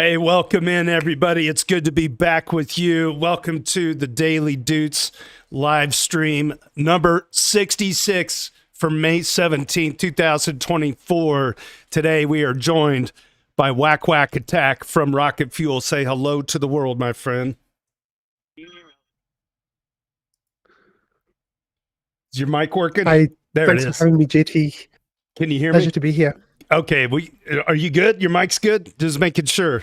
Hey, welcome in, everybody. It's good to be back with you. Welcome to the Daily Doots live stream number 66 for May 17th, 2024. Today, we are joined by Whack Whack Attack from Rocket Fuel. Say hello to the world, my friend. Is your mic working? Hi. There Thanks it is. for having me, JT. Can you hear Pleasure me? to be here. Okay. Are you good? Your mic's good? Just making sure.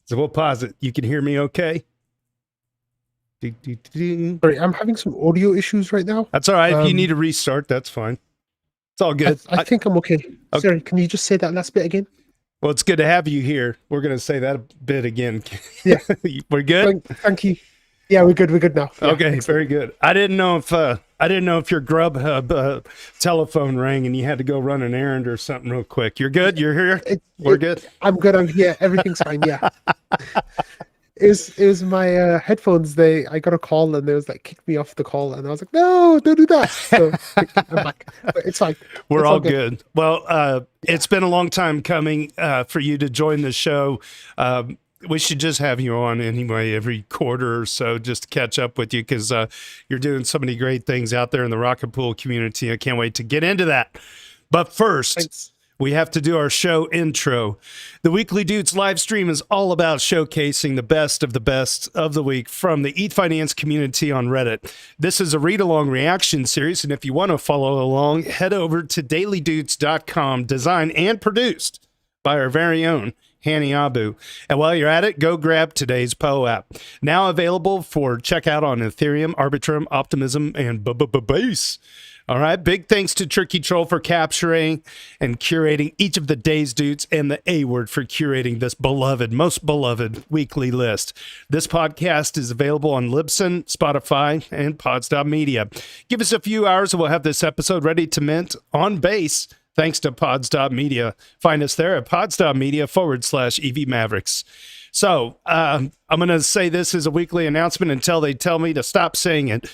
So we'll pause it. You can hear me okay? Sorry, I'm having some audio issues right now. That's all right. If you need to restart, that's fine. It's all good. I think I'm okay. Okay. Sorry, can you just say that last bit again? Well, it's good to have you here. We're going to say that a bit again. Yeah. We're good? Thank you. Yeah, we're good. We're good now. Yeah, okay, excellent. very good. I didn't know if your Grubhub telephone rang and you had to go run an errand or something real quick. You're good? You're here? We're good? I'm good. I'm here. Everything's fine. Yeah. It was my headphones. I got a call and they was like kicked me off the call, and I was like, no, don't do that. So I'm back. But it's fine. We're all good. Well, it's been a long time coming for you to join the show. We should just have you on anyway every quarter or so just to catch up with you, because you're doing so many great things out there in the Rocket Pool community. I can't wait to get into that. But first, we have to do our show intro. The Weekly Doots live stream is all about showcasing the best of the week from the Ethfinance community on Reddit. This is a read-along reaction series, and if you want to follow along, head over to dailydoots.com, designed and produced by our very own Hanny Abu. And while you're at it, go grab today's PO app. Now available for checkout on Ethereum, Arbitrum, Optimism, and Base. All right. Big thanks to Tricky Troll for capturing and curating each of the day's Doots, and the A word for curating this most beloved weekly list. This podcast is available on Libsyn, Spotify, and Pods.media. Give us a few hours and we'll have this episode ready to mint on base. Thanks to Pods.media. Find us there at pods.media/EVMavericks. So I'm going to say this is a weekly announcement until they tell me to stop saying it.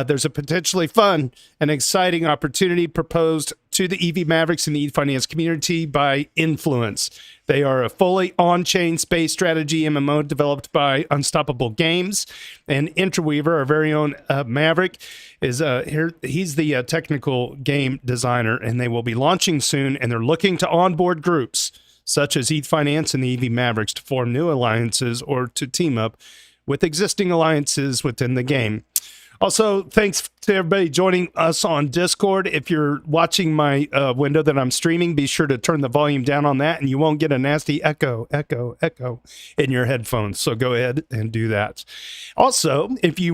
There's a potentially fun and exciting opportunity proposed to the EVMavericks and the Ethfinance community by Influence. They are a fully on-chain space strategy MMO developed by Unstoppable Games, and Interweaver, our very own Maverick, is here. He's the technical game designer, and they will be launching soon. And they're looking to onboard groups such as Ethfinance and the EVMavericks to form new alliances or to team up with existing alliances within the game. Also, thanks to everybody joining us on Discord. If you're watching my window that I'm streaming, be sure to turn the volume down on that, and you won't get a nasty echo in your headphones. So go ahead and do that. Also, if you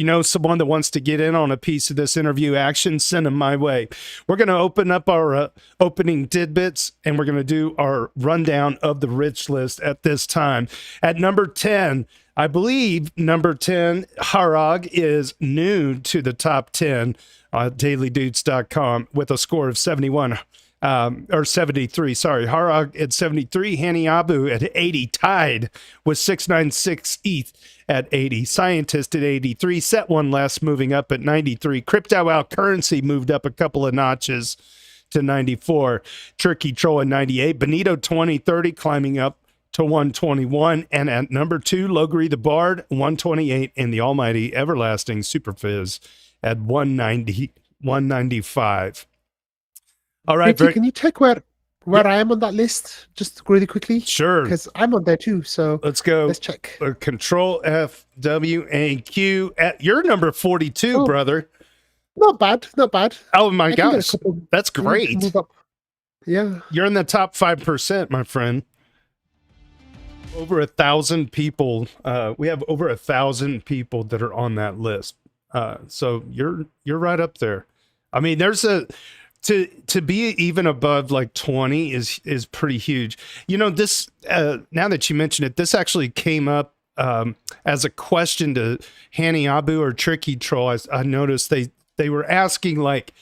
know someone that wants to get in on a piece of this interview action, send them my way. We're going to open up our opening tidbits, and we're going to do our rundown of the rich list at this time. At number 10, I believe number 10, Harag, is new to the top 10 on dailydoots.com with a score of 71, or 73. Sorry, Harag at 73, Hanny Abu at 80, tied with 696 ETH at 80, Scientist at 83, Set One Less moving up at 93, Crypto Out Currency moved up a couple of notches to 94, Tricky Troll at 98, Benito 2030 climbing up to 121, and at number 2, Logri the Bard, 128, and the almighty everlasting Super Fizz at 195. All right, can you check where I am on that list just really quickly? Sure, because I'm on there too. So let's go. Let's check. Control F W A Q. At your number 42, brother. Not bad. Oh my gosh, that's great. Yeah, you're in the top 5%, my friend. Over 1,000 people. We have over 1,000 people that are on that list. So you're right up there. I mean, there's to be even above like 20 is pretty huge. You know, this now that you mention it, this actually came up as a question to Hanny Abu or Tricky Troll. I noticed they were asking, like,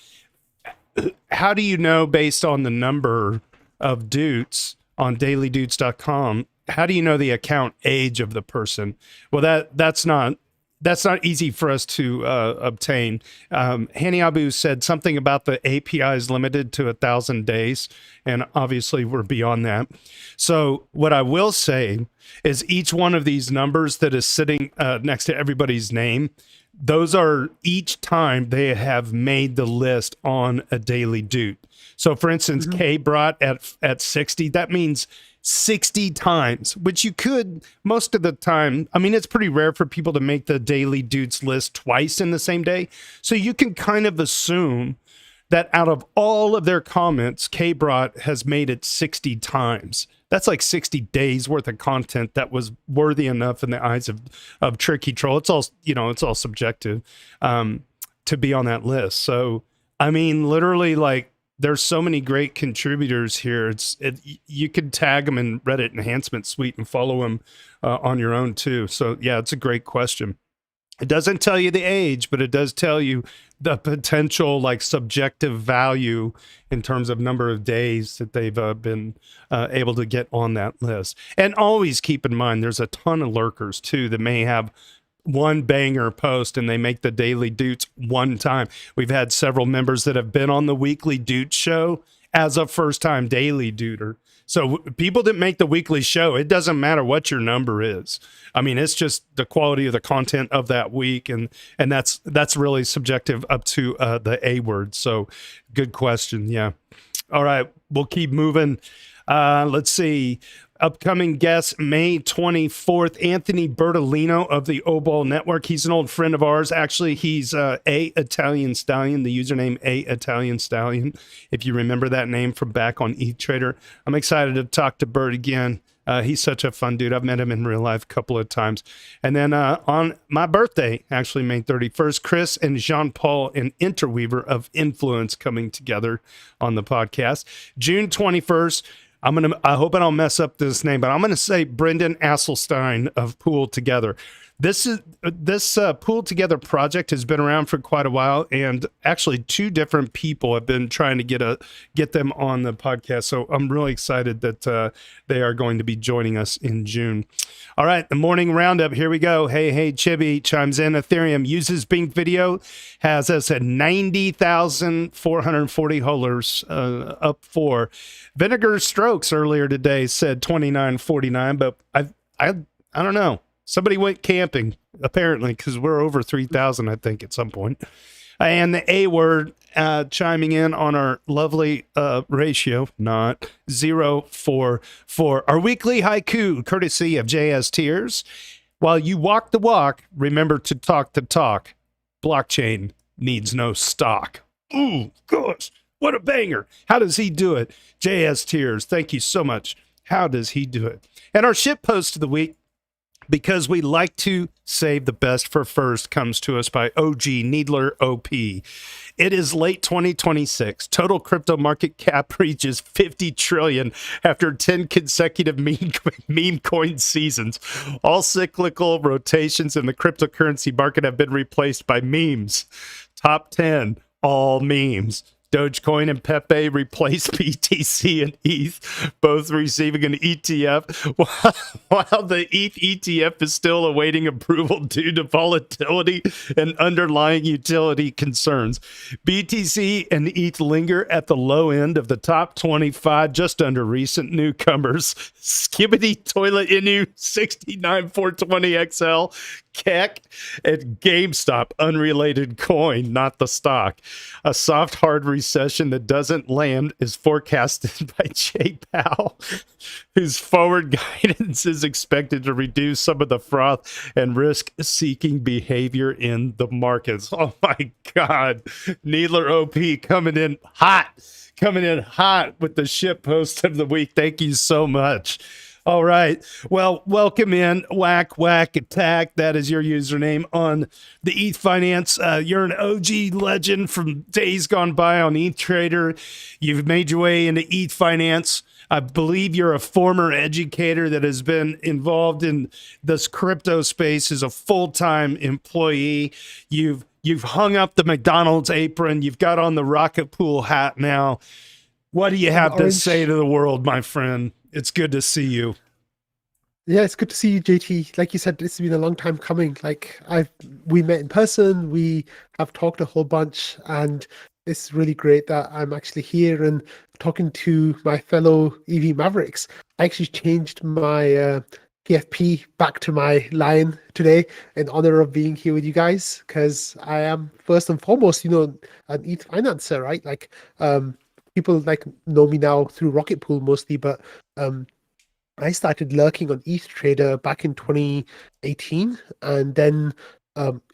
how do you know based on the number of Doots on dailydoots.com? How do you know the account age of the person? Well, that's not that's not easy for us to obtain. Hani Abu said something about the API is limited to 1,000 days, and obviously we're beyond that. So what I will say is each one of these numbers that is sitting next to everybody's name, those are each time they have made the list on a daily Doot. So for instance, K brought at 60, that means 60 times, which you could most of the time. I mean, it's pretty rare for people to make the daily Doots list twice in the same day. So you can kind of assume that out of all of their comments, K brought has made it 60 times. That's like 60 days worth of content that was worthy enough in the eyes of Tricky Troll. It's all, it's all subjective to be on that list. So, I mean, literally, like, there's so many great contributors here. You could tag them in Reddit Enhancement Suite and follow them on your own too. So yeah, it's a great question. It doesn't tell you the age, but it does tell you the potential like subjective value in terms of number of days that they've been able to get on that list. And always keep in mind, there's a ton of lurkers too that may have one banger post and they make the daily Doots one time. We've had several members that have been on the Weekly Doots show as a first-time daily Dooter. So people that make the weekly show, it doesn't matter what your number is. I mean, it's just the quality of the content of that week, and that's really subjective up to the A word. So good question. Yeah. All right, we'll keep moving. Let's see. Upcoming guest, May 24th, Anthony Bertolino of the ObolNetwork. He's an old friend of ours. Actually, he's A Italian Stallion, the username A Italian Stallion, if you remember that name from back on ETrader. I'm excited to talk to Bert again. He's such a fun dude. I've met him in real life a couple of times. And then on my birthday, actually May 31st, Chris and Jean-Paul and Interweaver of Influence coming together on the podcast. June 21st, I hope I don't mess up this name, but I'm going to say Brendan Asselstine of PoolTogetther. This PoolTogetther project has been around for quite a while, and actually 2 different people have been trying to get them on the podcast. So I'm really excited that they are going to be joining us in June. All right, the morning roundup. Here we go. Hey, Chibi chimes in. Ethereum uses Bing Video, has us at 90,440 holders, up 4. Vinegar Strokes earlier today said 29.49, but I don't know. Somebody went camping, apparently, because we're over 3,000, I think, at some point. And the A word chiming in on our lovely ratio, not 044. Our weekly haiku, courtesy of JS Tears. While you walk the walk, remember to talk the talk. Blockchain needs no stock. Ooh, gosh, what a banger. How does he do it? JS Tears, thank you so much. How does he do it? And our ship post of the week, because we like to save the best for first, comes to us by OG Needler OP. It is late 2026. Total crypto market cap reaches 50 trillion after 10 consecutive meme coin seasons. All cyclical rotations in the cryptocurrency market have been replaced by memes. Top 10, all memes. Dogecoin and Pepe replaced BTC and ETH, both receiving an ETF, while the ETH ETF is still awaiting approval due to volatility and underlying utility concerns. BTC and ETH linger at the low end of the top 25, just under recent newcomers. Skibidi Toilet Inu 69420XL, Keck, and GameStop, unrelated coin, not the stock. A soft hard recession that doesn't land is forecasted by Jay Powell, whose forward guidance is expected to reduce some of the froth and risk-seeking behavior in the markets. Oh my God. Needler OP coming in hot with the ship post of the week. Thank you so much. All right. Well, welcome in, Whack Attack. That is your username on the Ethfinance. You're an OG legend from days gone by on ETrader. You've made your way into Ethfinance. I believe you're a former educator that has been involved in this crypto space as a full-time employee. You've hung up the McDonald's apron. You've got on the Rocket Pool hat now. What do you have to say to the world, my friend? It's good to see you. Yeah, it's good to see you, JT. Like you said, this has been a long time coming. We met in person, we have talked a whole bunch, and it's really great that I'm actually here and talking to my fellow EV Mavericks. I actually changed my PFP back to my line today in honor of being here with you guys, because I am first and foremost, an ETH financer, right? People like know me now through Rocket Pool mostly, but I started lurking on ETH Trader back in 2018, and then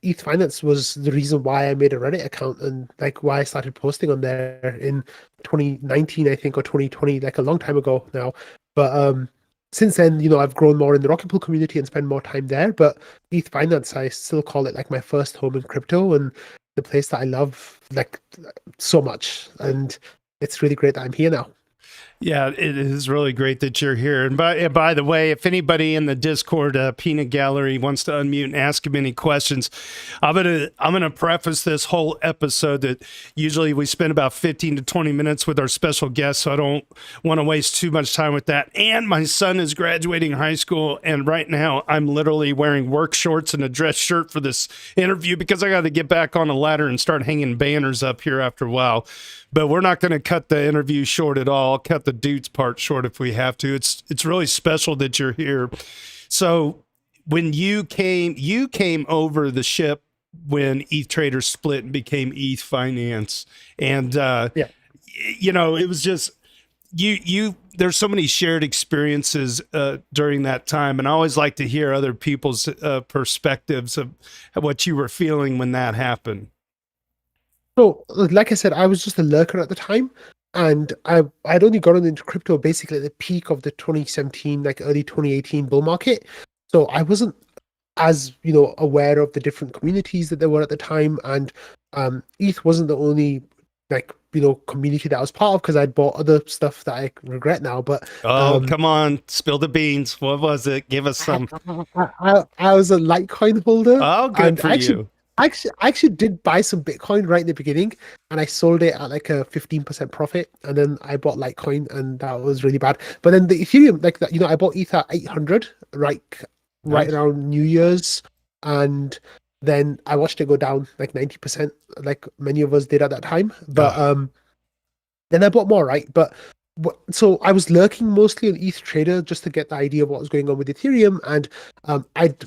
ETH Finance was the reason why I made a Reddit account and like why I started posting on there in 2019, I think, or 2020, like a long time ago now. But since then, I've grown more in the Rocket Pool community and spend more time there. But ETH Finance, I still call it like my first home in crypto and the place that I love like so much. And it's really great that I'm here now. Yeah, it is really great that you're here. And by the way, if anybody in the Discord Peanut Gallery wants to unmute and ask him any questions, I'm gonna preface this whole episode that usually we spend about 15 to 20 minutes with our special guests, so I don't want to waste too much time with that. And my son is graduating high school, and right now I'm literally wearing work shorts and a dress shirt for this interview because I got to get back on a ladder and start hanging banners up here after a while. But we're not going to cut the interview short at all. I'll cut the Doots part short if we have to. It's really special that you're here. So when you came over the ship when ETH Trader split and became ETH Finance, and Yeah. it was just you. There's so many shared experiences during that time, and I always like to hear other people's perspectives of what you were feeling when that happened. So, like I said, I was just a lurker at the time, and I'd only gotten into crypto basically at the peak of the 2017, like early 2018 bull market. So I wasn't as aware of the different communities that there were at the time, and ETH wasn't the only community that I was part of because I'd bought other stuff that I regret now. But Come on, spill the beans. What was it? Give us some. I was a Litecoin holder. Oh, good and for you. I actually did buy some Bitcoin right in the beginning, and I sold it at like a 15% profit, and then I bought Litecoin, and that was really bad. But then the Ethereum, like that, I bought ETH at 800, right Nice. around New Year's, and then I watched it go down like 90%, like many of us did at that time. But then I bought more, right? So I was lurking mostly on ETH Trader just to get the idea of what was going on with Ethereum, and I'd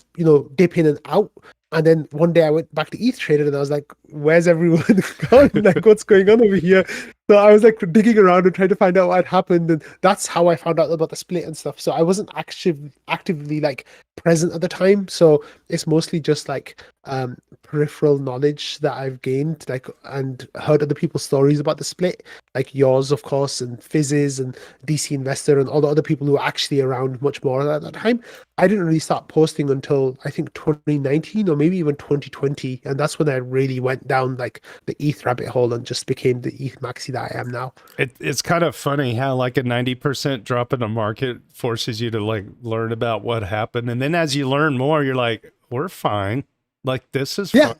dip in and out. And then one day I went back to ETH Trader and I was like, where's everyone gone? Like, what's going on over here? So I was like digging around and trying to find out what had happened. And that's how I found out about the split and stuff. So I wasn't actively like present at the time. So it's mostly just like peripheral knowledge that I've gained, like, and heard other people's stories about the split, like yours, of course, and Fizz's and DC Investor and all the other people who were actually around much more at that time. I didn't really start posting until I think 2019 or maybe even 2020, and that's when I really went down like the ETH rabbit hole and just became the ETH maxi that I am now. It's kind of funny how like a 90% drop in the market forces you to like learn about what happened, and then as you learn more, you're like, we're fine. Like this is fine.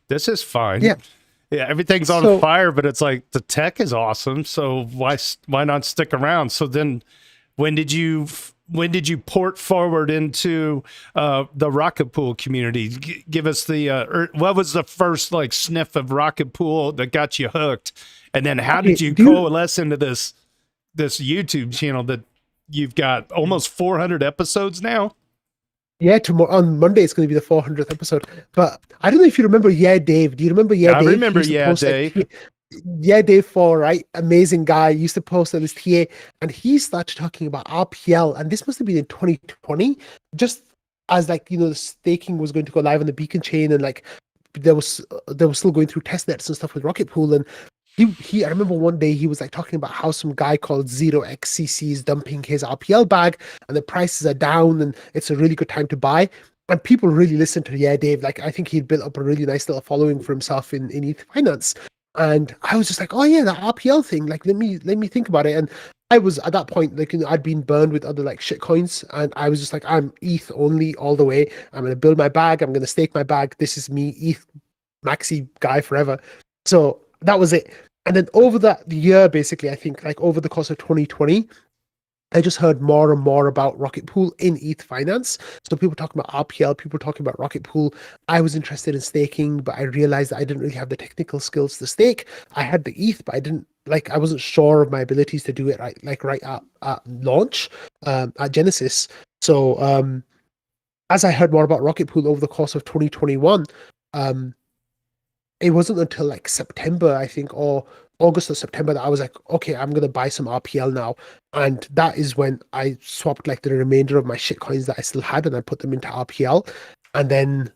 This is fine. Yeah. Yeah, everything's on fire, but it's like the tech is awesome. So why not stick around? So then, when did you port forward into the Rocket Pool community? Give us the what was the first like sniff of Rocket Pool that got you hooked, and then how did you coalesce into this YouTube channel that you've got almost 400 episodes now? Yeah, tomorrow on Monday it's going to be the 400th episode. But I don't know if you remember Dave. Do you remember Dave? I remember Dave. Dave 4, right? Amazing guy. Used to post on his TA, and he started talking about RPL, and this must have been in 2020, just as like the staking was going to go live on the Beacon chain, and like they were still going through test nets and stuff with Rocket Pool, and I remember one day he was like talking about how some guy called 0xCC is dumping his RPL bag and the prices are down and it's a really good time to buy. And people really listened to Dave. Like I think he'd built up a really nice little following for himself in ETH Finance. And I was just like, oh yeah, that RPL thing. Like let me think about it. And I was at that point like I'd been burned with other like shit coins, and I was just like, I'm ETH only all the way. I'm gonna build my bag. I'm gonna stake my bag. This is me, ETH maxi guy forever. So that was it. And then over that year, basically, I think like over the course of 2020, I just heard more and more about Rocket Pool in Ethfinance. So people talking about RPL, people talking about Rocket Pool. I was interested in staking, but I realized that I didn't really have the technical skills to stake. I had the ETH, but I wasn't sure of my abilities to do it right at launch, at Genesis. So as I heard more about Rocket Pool over the course of 2021, it wasn't until like September, I think, or August or September, that I was like, okay, I'm gonna buy some RPL now. And that is when I swapped like the remainder of my shit coins that I still had, and I put them into RPL. And then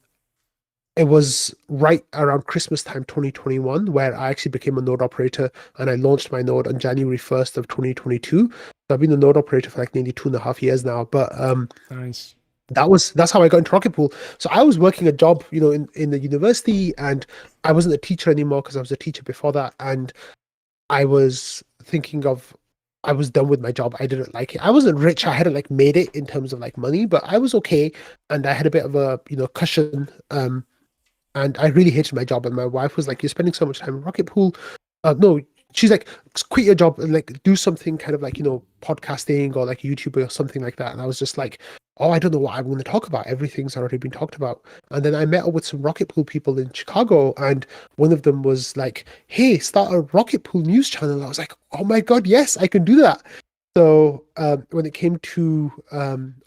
it was right around Christmas time 2021 where I actually became a node operator, and I launched my node on January 1st of 2022. So I've been a node operator for like nearly 2.5 years now. But Nice. that's how I got into Rocket Pool. So I was working a job, in the university, and I wasn't a teacher anymore because I was a teacher before that. And I was thinking of, I was done with my job. I didn't like it. I wasn't rich. I hadn't like made it in terms of like money, but I was okay. And I had a bit of a, cushion. And I really hated my job. And my wife was like, "You're spending so much time in Rocket Pool." No, she's like, "Quit your job and like do something kind of like, podcasting or like YouTube or something like that." And I was just like, "Oh, I don't know what I'm going to talk about. Everything's already been talked about." And then I met up with some Rocket Pool people in Chicago, and one of them was like, "Hey, start a Rocket Pool news channel." I was like, "Oh my God, yes, I can do that." So when it came to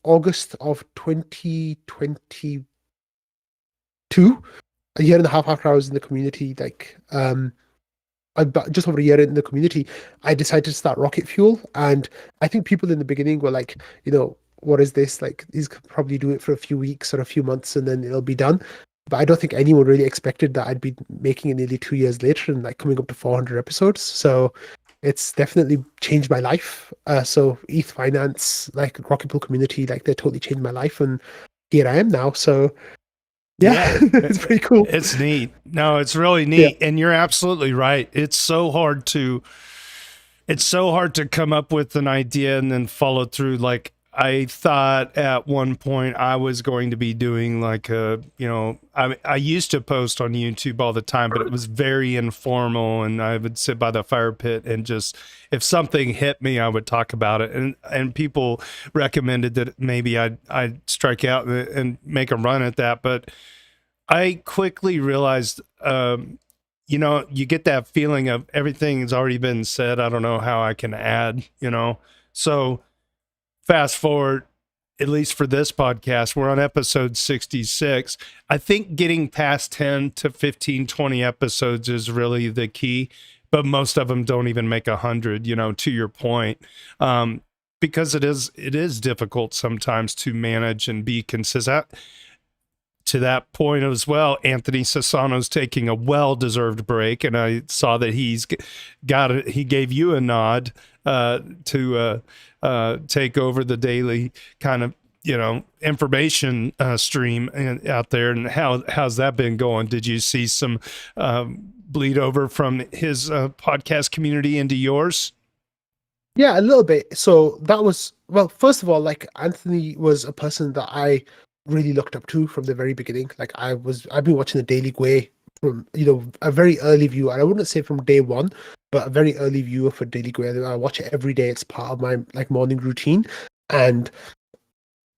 August of 2022, a year and a half after I was in the community, like about just over a year in the community, I decided to start Rocket Fuel. And I think people in the beginning were like, what is this? Like, he's could probably do it for a few weeks or a few months and then it'll be done. But I don't think anyone really expected that I'd be making it nearly 2 years later and like coming up to 400 episodes. So it's definitely changed my life. So ETH Finance, like Rocket Pool community, like they totally changed my life. And here I am now. So yeah, it's pretty cool. It's neat. No, it's really neat. And you're absolutely right. It's so hard to come up with an idea and then follow through. Like I thought at one point I was going to be doing like I used to post on YouTube all the time, but it was very informal, and I would sit by the fire pit and just, if something hit me, I would talk about it. And people recommended that maybe I'd strike out and make a run at that. But I quickly realized, you get that feeling of everything has already been said. I don't know how I can add, So fast forward, at least for this podcast, we're on episode 66. I think getting past 10 to 15, 20 episodes is really the key, but most of them don't even make 100, to your point. Because it is difficult sometimes to manage and be consistent. To that point as well, Anthony Sassano's taking a well-deserved break, and I saw that he gave you a nod to take over the daily kind of information stream out there. And how's that been going? Did you see some bleed over from his podcast community into yours? Yeah, a little bit. So that was, well, first of all, like Anthony was a person that I really looked up to from the very beginning. Like I've been watching the Daily Gwei from, a very early view, and I wouldn't say from day one, but a very early viewer for Daily Gwei. I watch it every day. It's part of my like morning routine. And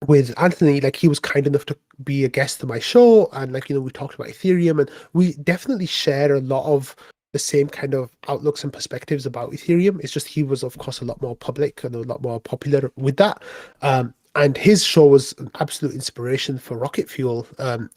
with Anthony, like he was kind enough to be a guest to my show, and like we talked about Ethereum, and we definitely share a lot of the same kind of outlooks and perspectives about Ethereum. It's just he was of course a lot more public and a lot more popular with that. And his show was an absolute inspiration for Rocket Fuel,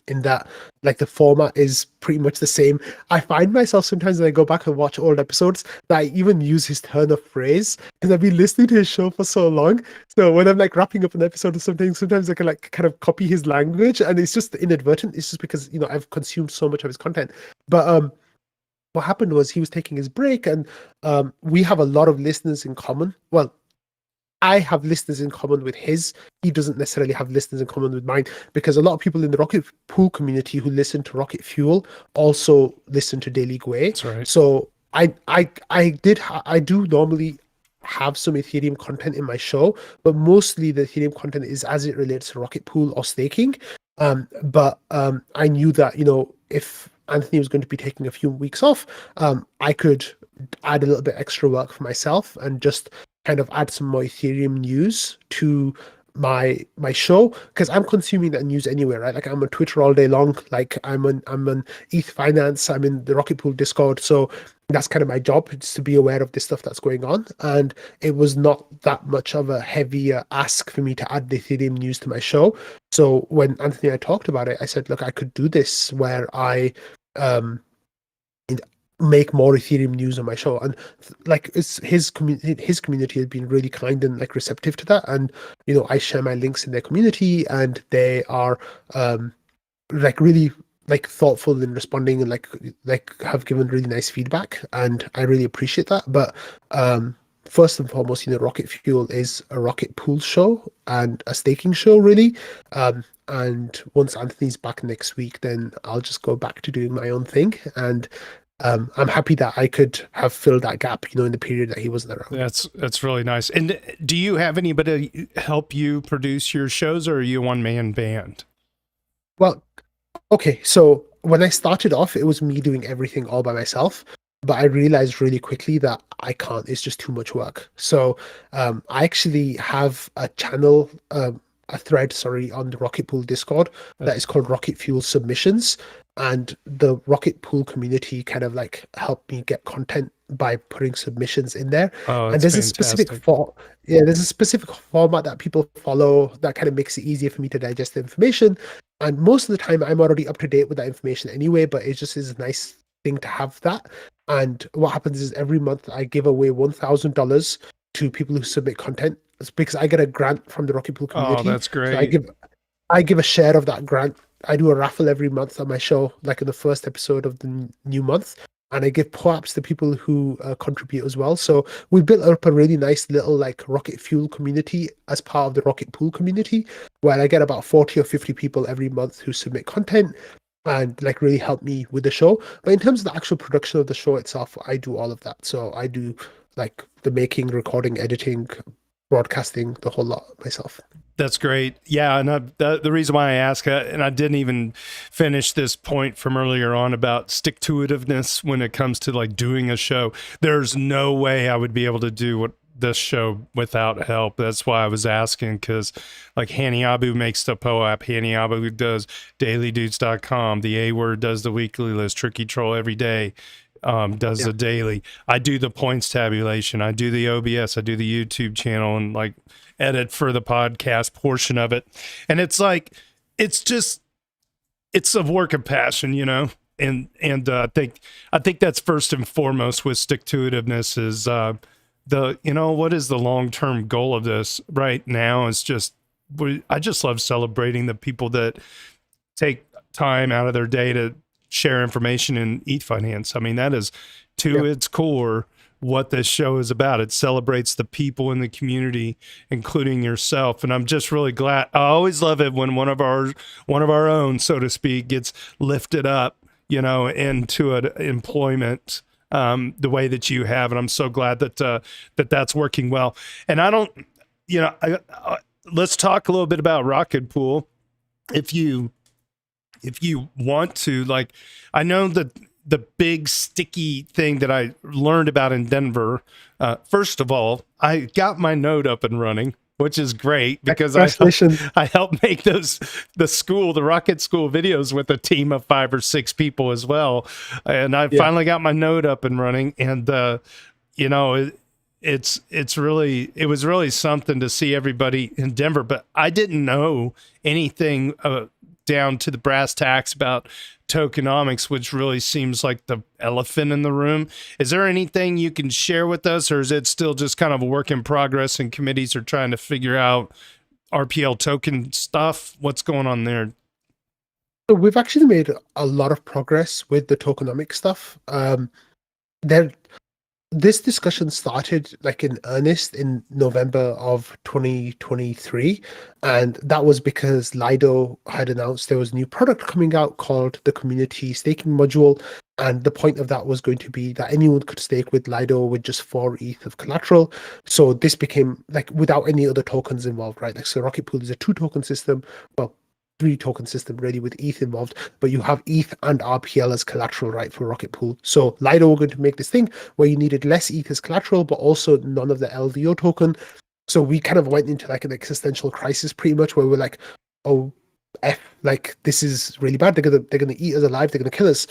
in that like the format is pretty much the same. I find myself sometimes when I go back and watch old episodes that I even use his turn of phrase because I've been listening to his show for so long. So when I'm like wrapping up an episode or something, sometimes I can like kind of copy his language, and it's just inadvertent. It's just because I've consumed so much of his content. But what happened was he was taking his break, and we have a lot of listeners in common. Well, I have listeners in common with his. He doesn't necessarily have listeners in common with mine, because a lot of people in the Rocket Pool community who listen to Rocket Fuel also listen to Daily Gwei. That's right. So I do normally have some Ethereum content in my show, but mostly the Ethereum content is as it relates to Rocket Pool or staking. But I knew that if Anthony was going to be taking a few weeks off, I could add a little bit extra work for myself and just kind of add some more Ethereum news to my show, because I'm consuming that news anyway, right? Like I'm on Twitter all day long, like I'm on Ethfinance, I'm in the Rocket Pool Discord, so that's kind of my job, is to be aware of this stuff that's going on. And it was not that much of a heavier ask for me to add the Ethereum news to my show. So when Anthony and I talked about it, I said, look, I could do this where I make more Ethereum news on my show. And like his community has been really kind and like receptive to that. And I share my links in their community, and they are like really like thoughtful in responding, and like have given really nice feedback, and I really appreciate that. But first and foremost, Rocket Fuel is a Rocket Pool show and a staking show, really. And once Anthony's back next week, then I'll just go back to doing my own thing. And I'm happy that I could have filled that gap, in the period that he wasn't around. That's really nice. And do you have anybody help you produce your shows, or are you a one-man band? Well, okay, so when I started off, it was me doing everything all by myself, but I realized really quickly that I can't. It's just too much work. So I actually have a channel, a thread, on the Rocket Pool Discord that is called Rocket Fuel Submissions. And the Rocket Pool community kind of like helped me get content by putting submissions in there. Oh, and there's fantastic. There's a specific format that people follow that kind of makes it easier for me to digest the information. And most of the time I'm already up to date with that information anyway, but it just is a nice thing to have that. And what happens is every month I give away $1,000 to people who submit content. It's because I get a grant from the Rocket Pool community. Oh, that's great. So I give a share of that grant. I do a raffle every month on my show, like in the first episode of the new month, and I give POAPs to people who contribute as well. So we built up a really nice little like Rocket Fuel community as part of the Rocket Pool community, where I get about 40 or 50 people every month who submit content and like really help me with the show. But in terms of the actual production of the show itself, I do all of that. So I do like the making, recording, editing, broadcasting, the whole lot myself. That's great. Yeah. And the reason why I ask, and I didn't even finish this point from earlier on about stick-to-itiveness when it comes to like doing a show. There's no way I would be able to do this show without help. That's why I was asking, because like Hanny Abu makes the POAP. Hanny Abu does dailydoots.com. The A Word does the weekly list. Tricky Troll every day does the daily. I do the points tabulation. I do the OBS. I do the YouTube channel and like edit for the podcast portion of it. And it's like, it's a work of passion, and I think that's first and foremost with stick-to-itiveness is what is the long-term goal of this right now is just, I just love celebrating the people that take time out of their day to share information in Ethfinance. I mean, that is to its core what this show is about. It celebrates the people in the community, including yourself. And I'm just really glad. I always love it when one of our own, so to speak, gets lifted up, into an employment the way that you have. And I'm so glad that that's working well. And I don't, let's talk a little bit about Rocket Pool. If you want to, like, I know that the big sticky thing that I learned about in Denver, first of all, I got my node up and running, which is great because I helped make the Rocket School videos with a team of 5 or 6 people as well. And I finally got my node up and running, and it was really something to see everybody in Denver, but I didn't know anything down to the brass tacks about tokenomics, which really seems like the elephant in the room. Is there anything you can share with us, or is it still just kind of a work in progress and committees are trying to figure out RPL token stuff? What's going on there? So we've actually made a lot of progress with the tokenomic stuff. This discussion started like in earnest in November of 2023, and that was because Lido had announced there was a new product coming out called the Community Staking Module, and the point of that was going to be that anyone could stake with Lido with just 4 ETH of collateral. So this became like without any other tokens involved, right? Like, so Rocket Pool is a 2-token system, but three token system really with ETH involved, but you have ETH and RPL as collateral, right, for Rocket Pool. So Lido were going to make this thing where you needed less ETH as collateral, but also none of the LDO token. So we kind of went into like an existential crisis pretty much, where we're like, oh, like this is really bad. They're gonna eat us alive. They're gonna kill us.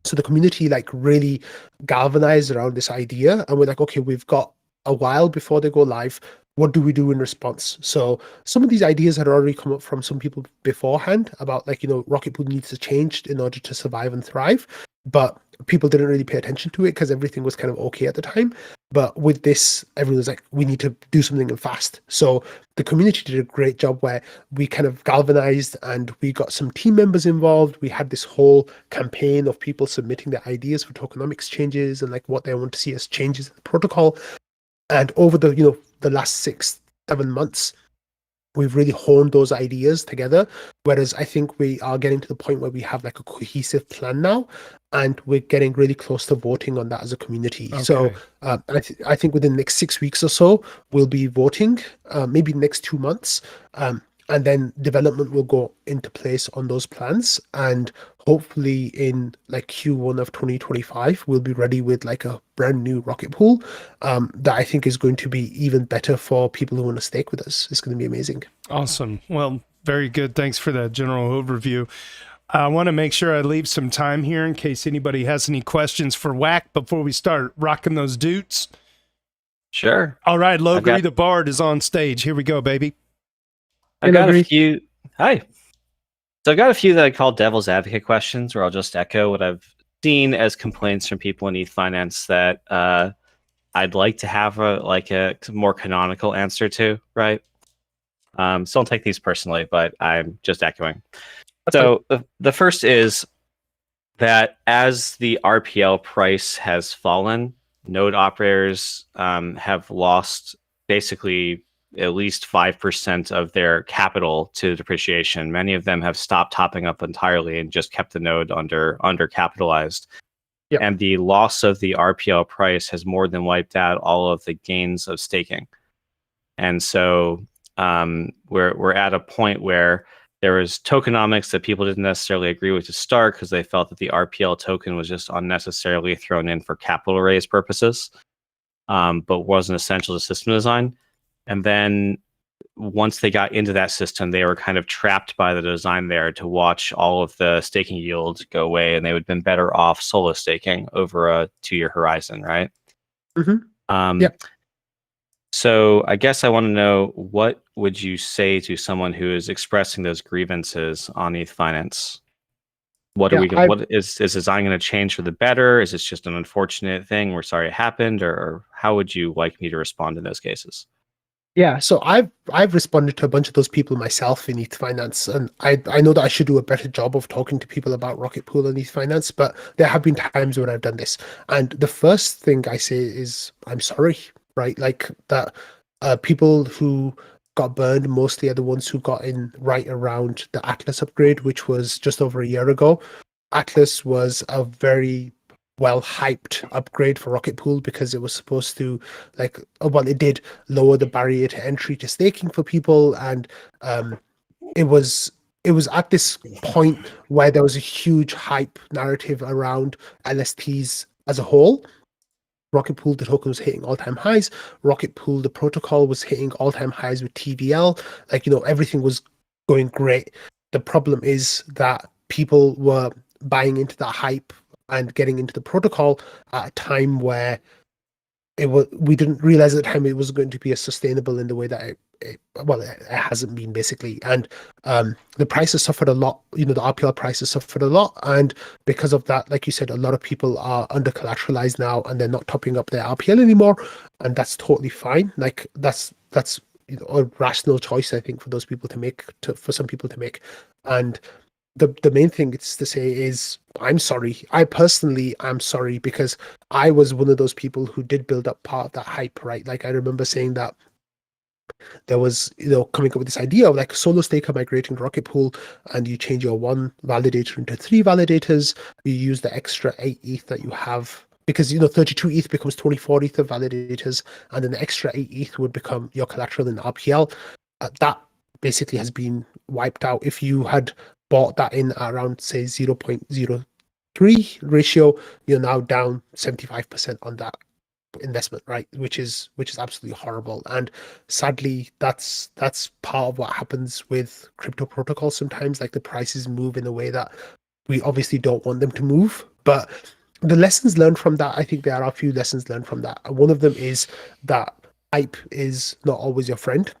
So the community like really galvanized around this idea, and we're like, okay, we've got a while before they go live. What do we do in response? So some of these ideas had already come up from some people beforehand about like, Rocket Pool needs to change in order to survive and thrive, but people didn't really pay attention to it because everything was kind of okay at the time. But with this, everyone was like, we need to do something fast. So the community did a great job where we kind of galvanized and we got some team members involved. We had this whole campaign of people submitting their ideas for tokenomics changes and like what they want to see as changes in the protocol. And over the last 6-7 months, we've really honed those ideas together. Whereas I think we are getting to the point where we have like a cohesive plan now, and we're getting really close to voting on that as a community. Okay. So I think within the next 6 weeks or so, we'll be voting, maybe next 2 months. And then development will go into place on those plans. And hopefully in like Q1 of 2025, we'll be ready with like a brand new Rocket Pool that I think is going to be even better for people who want to stake with us. It's going to be amazing. Awesome. Well, very good. Thanks for that general overview. I want to make sure I leave some time here in case anybody has any questions for Whack before we start rocking those doots. Sure. All right, Logri the Bard is on stage. Here we go, baby. I got a few. Hi. So I got a few that I call devil's advocate questions, where I'll just echo what I've seen as complaints from people in Ethfinance that I'd like to have a more canonical answer to, right? So don't take these personally, but I'm just echoing. So the first is that as the RPL price has fallen, node operators have lost basically at least 5% of their capital to depreciation. Many of them have stopped topping up entirely and just kept the node undercapitalized. Yep. And the loss of the RPL price has more than wiped out all of the gains of staking. And so we're at a point where there was tokenomics that people didn't necessarily agree with to start because they felt that the RPL token was just unnecessarily thrown in for capital raise purposes, but wasn't essential to system design. And then once they got into that system, they were kind of trapped by the design there to watch all of the staking yield go away, and they would have been better off solo staking over a 2-year horizon, right? Mm-hmm. Yep. So I guess I want to know, what would you say to someone who is expressing those grievances on Ethfinance? What is design going to change for the better? Is this just an unfortunate thing? We're sorry it happened, or how would you like me to respond in those cases? Yeah, so I've responded to a bunch of those people myself in Ethfinance, and I know that I should do a better job of talking to people about Rocket Pool and Ethfinance, but there have been times when I've done this. And the first thing I say is, I'm sorry, right? Like that people who got burned mostly are the ones who got in right around the Atlas upgrade, which was just over a year ago. Atlas was a very well hyped upgrade for Rocket Pool because it was supposed to it did lower the barrier to entry to staking for people, and it was at this point where there was a huge hype narrative around LSTs as a whole. Rocket Pool, the token was hitting all-time highs. Rocket Pool, the protocol, was hitting all-time highs with TVL. Everything was going great. The problem is that people were buying into that hype and getting into the protocol at a time where we didn't realize at the time it was going to be as sustainable in the way that it hasn't been, basically. And the prices suffered a lot. The RPL prices suffered a lot, and because of that, like you said, a lot of people are under collateralized now, and they're not topping up their RPL anymore, and that's totally fine. Like that's a rational choice, I think, for those people to make, for some people to make. And the main thing it's to say is, I'm sorry. I personally am sorry, because I was one of those people who did build up part of that hype, right? Like, I remember saying that there was, coming up with this idea of like solo staker migrating to Rocket Pool, and you change your 1 validator into 3 validators. You use the extra 8 ETH that you have, because 32 ETH becomes 24 ETH of validators, and then the extra 8 ETH would become your collateral in RPL. That basically has been wiped out. If you had bought that in around, say, 0.03 ratio, you're now down 75% on that investment, right? Which is absolutely horrible. And sadly, that's part of what happens with crypto protocols sometimes. Like, the prices move in a way that we obviously don't want them to move. But the lessons learned from that, I think there are a few lessons learned from that. One of them is that hype is not always your friend.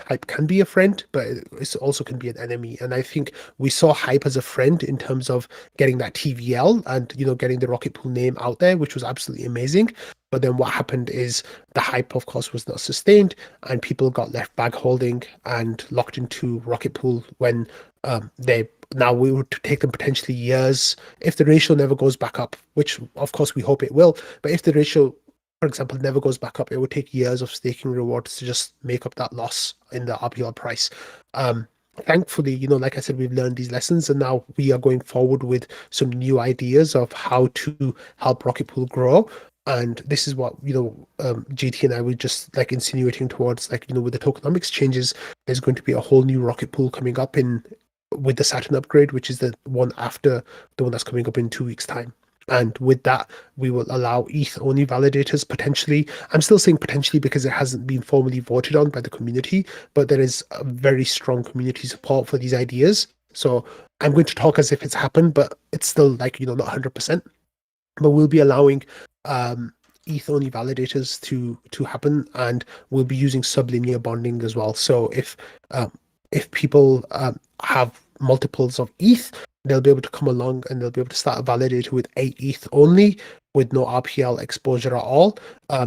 Hype can be a friend, but it also can be an enemy. And I think we saw hype as a friend in terms of getting that TVL and, getting the Rocket Pool name out there, which was absolutely amazing. But then what happened is the hype, of course, was not sustained, and people got left bag holding and locked into Rocket Pool when we would take them potentially years if the ratio never goes back up, which of course we hope it will. But if the ratio, for example, never goes back up, it would take years of staking rewards to just make up that loss in the RPL price. Thankfully, like I said, we've learned these lessons, and now we are going forward with some new ideas of how to help Rocket Pool grow. And this is what, GT and I were just like insinuating towards, like, with the tokenomics changes, there's going to be a whole new Rocket Pool coming up with the Saturn upgrade, which is the one after the one that's coming up in 2 weeks' time. And with that, we will allow ETH-only validators potentially. I'm still saying potentially because it hasn't been formally voted on by the community, but there is a very strong community support for these ideas. So I'm going to talk as if it's happened, but it's still like, not 100%. But we'll be allowing ETH-only validators to happen, and we'll be using sublinear bonding as well. So if people have multiples of ETH, they'll be able to come along and they'll be able to start a validator with 8 ETH only, with no RPL exposure at all.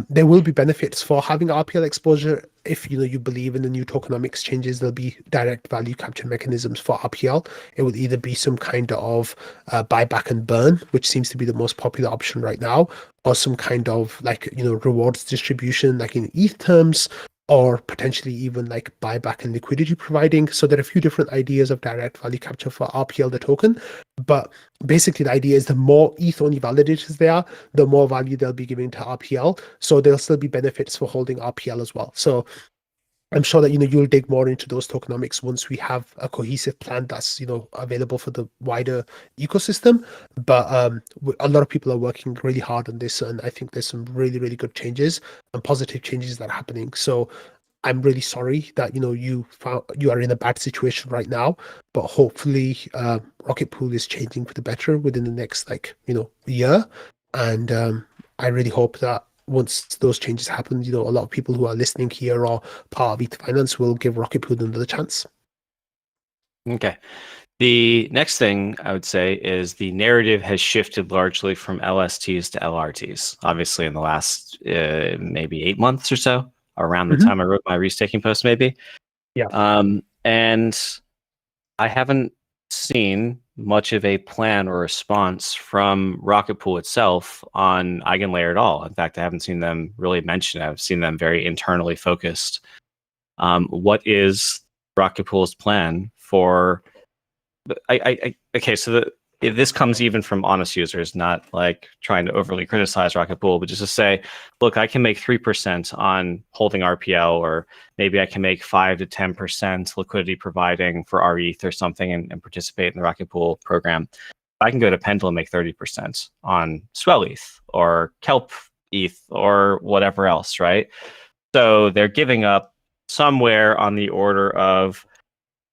There will be benefits for having RPL exposure. If you believe in the new tokenomics changes, there'll be direct value capture mechanisms for RPL. It will either be some kind of buyback and burn, which seems to be the most popular option right now, or some kind of rewards distribution, like in ETH terms, or potentially even like buyback and liquidity providing. So there are a few different ideas of direct value capture for RPL, the token. But basically the idea is the more ETH-only validators there are, the more value they'll be giving to RPL. So there'll still be benefits for holding RPL as well. So I'm sure that you'll dig more into those tokenomics once we have a cohesive plan that's available for the wider ecosystem. But a lot of people are working really hard on this, and I think there's some really, really good changes and positive changes that are happening. So I'm really sorry that you are in a bad situation right now, but hopefully Rocket Pool is changing for the better within the next year. And I really hope that once those changes happen, a lot of people who are listening here or part of Ethfinance will give Rocket Pool another chance. Okay. The next thing I would say is the narrative has shifted largely from LSTs to LRTs. Obviously, in the last maybe 8 months or so, around the time I wrote my restaking post, maybe. Yeah. And I haven't seen much of a plan or response from Rocket Pool itself on Eigenlayer at all. In fact, I haven't seen them really mention it. I've seen them very internally focused. What is Rocket Pool's plan for? Okay, so if this comes even from honest users, not like trying to overly criticize Rocket Pool, but just to say, look, I can make 3% on holding RPL, or maybe I can make 5 to 10% liquidity providing for RETH or something and participate in the Rocket Pool program. I can go to Pendle and make 30% on Swell ETH or Kelp ETH or whatever else, right? So they're giving up somewhere on the order of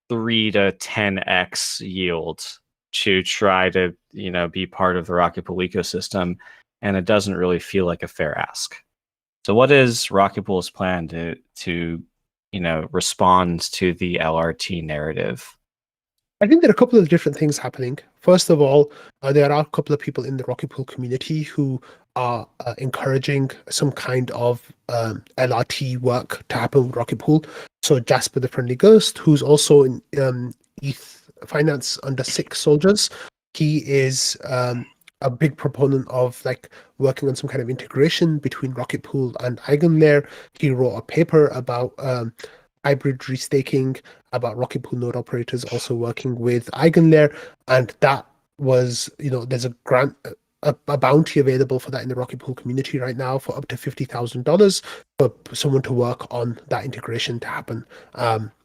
3 to 10x yield to try to be part of the Rocket Pool ecosystem, and it doesn't really feel like a fair ask. So what is Rocket Pool's plan to respond to the LRT narrative? I think there are a couple of different things happening. First of all, there are a couple of people in the Rocket Pool community who are encouraging some kind of LRT work to happen with Rocket Pool. So Jasper the Friendly Ghost, who's also in Ethfinance under 6 soldiers, he is a big proponent of working on some kind of integration between Rocket Pool and Eigenlayer. He wrote a paper about hybrid restaking, about Rocket Pool node operators also working with Eigenlayer, and that was, there's a grant, a bounty available for that in the Rocket Pool community right now for up to $50,000 for someone to work on that integration to happen.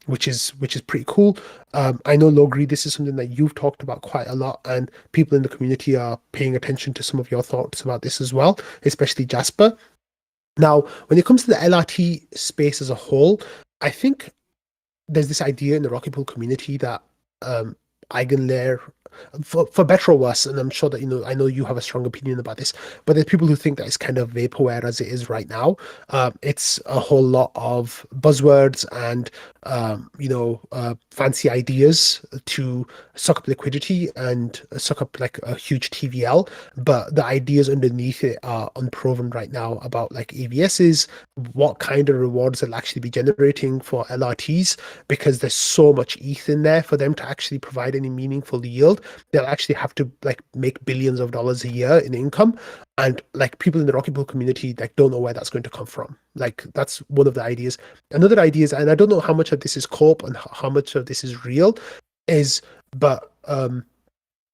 which is pretty cool. I know Logri, this is something that you've talked about quite a lot, and people in the community are paying attention to some of your thoughts about this as well, especially Jasper. Now, when it comes to the LRT space as a whole, I think there's this idea in the Rocket Pool community that Eigenlayer, for better or worse, and I'm sure that I know you have a strong opinion about this, but there's people who think that it's kind of vaporware as it is right now. It's a whole lot of buzzwords and fancy ideas to suck up liquidity and suck up like a huge TVL, but the ideas underneath it are unproven right now about like AVSs, what kind of rewards they'll actually be generating for LRTs, because there's so much ETH in there for them to actually provide any meaningful yield. They'll actually have to like make billions of dollars a year in income, and like people in the Rocket Pool community like don't know where that's going to come from. Like that's one of the ideas. Another idea is, and I don't know how much of this is cope and how much of this is real, but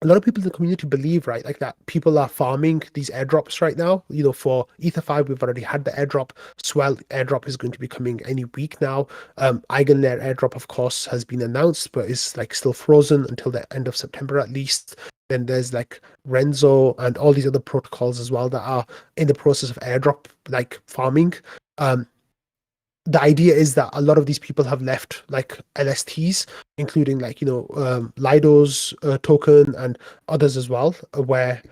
a lot of people in the community believe, right, like that people are farming these airdrops right now. For Ether 5, we've already had the airdrop. Swell airdrop is going to be coming any week now. Eigenlayer airdrop, of course, has been announced, but is like still frozen until the end of September at least. Then there's like Renzo and all these other protocols as well that are in the process of airdrop, like farming. The idea is that a lot of these people have left like LSTs, including like Lido's token and others as well, where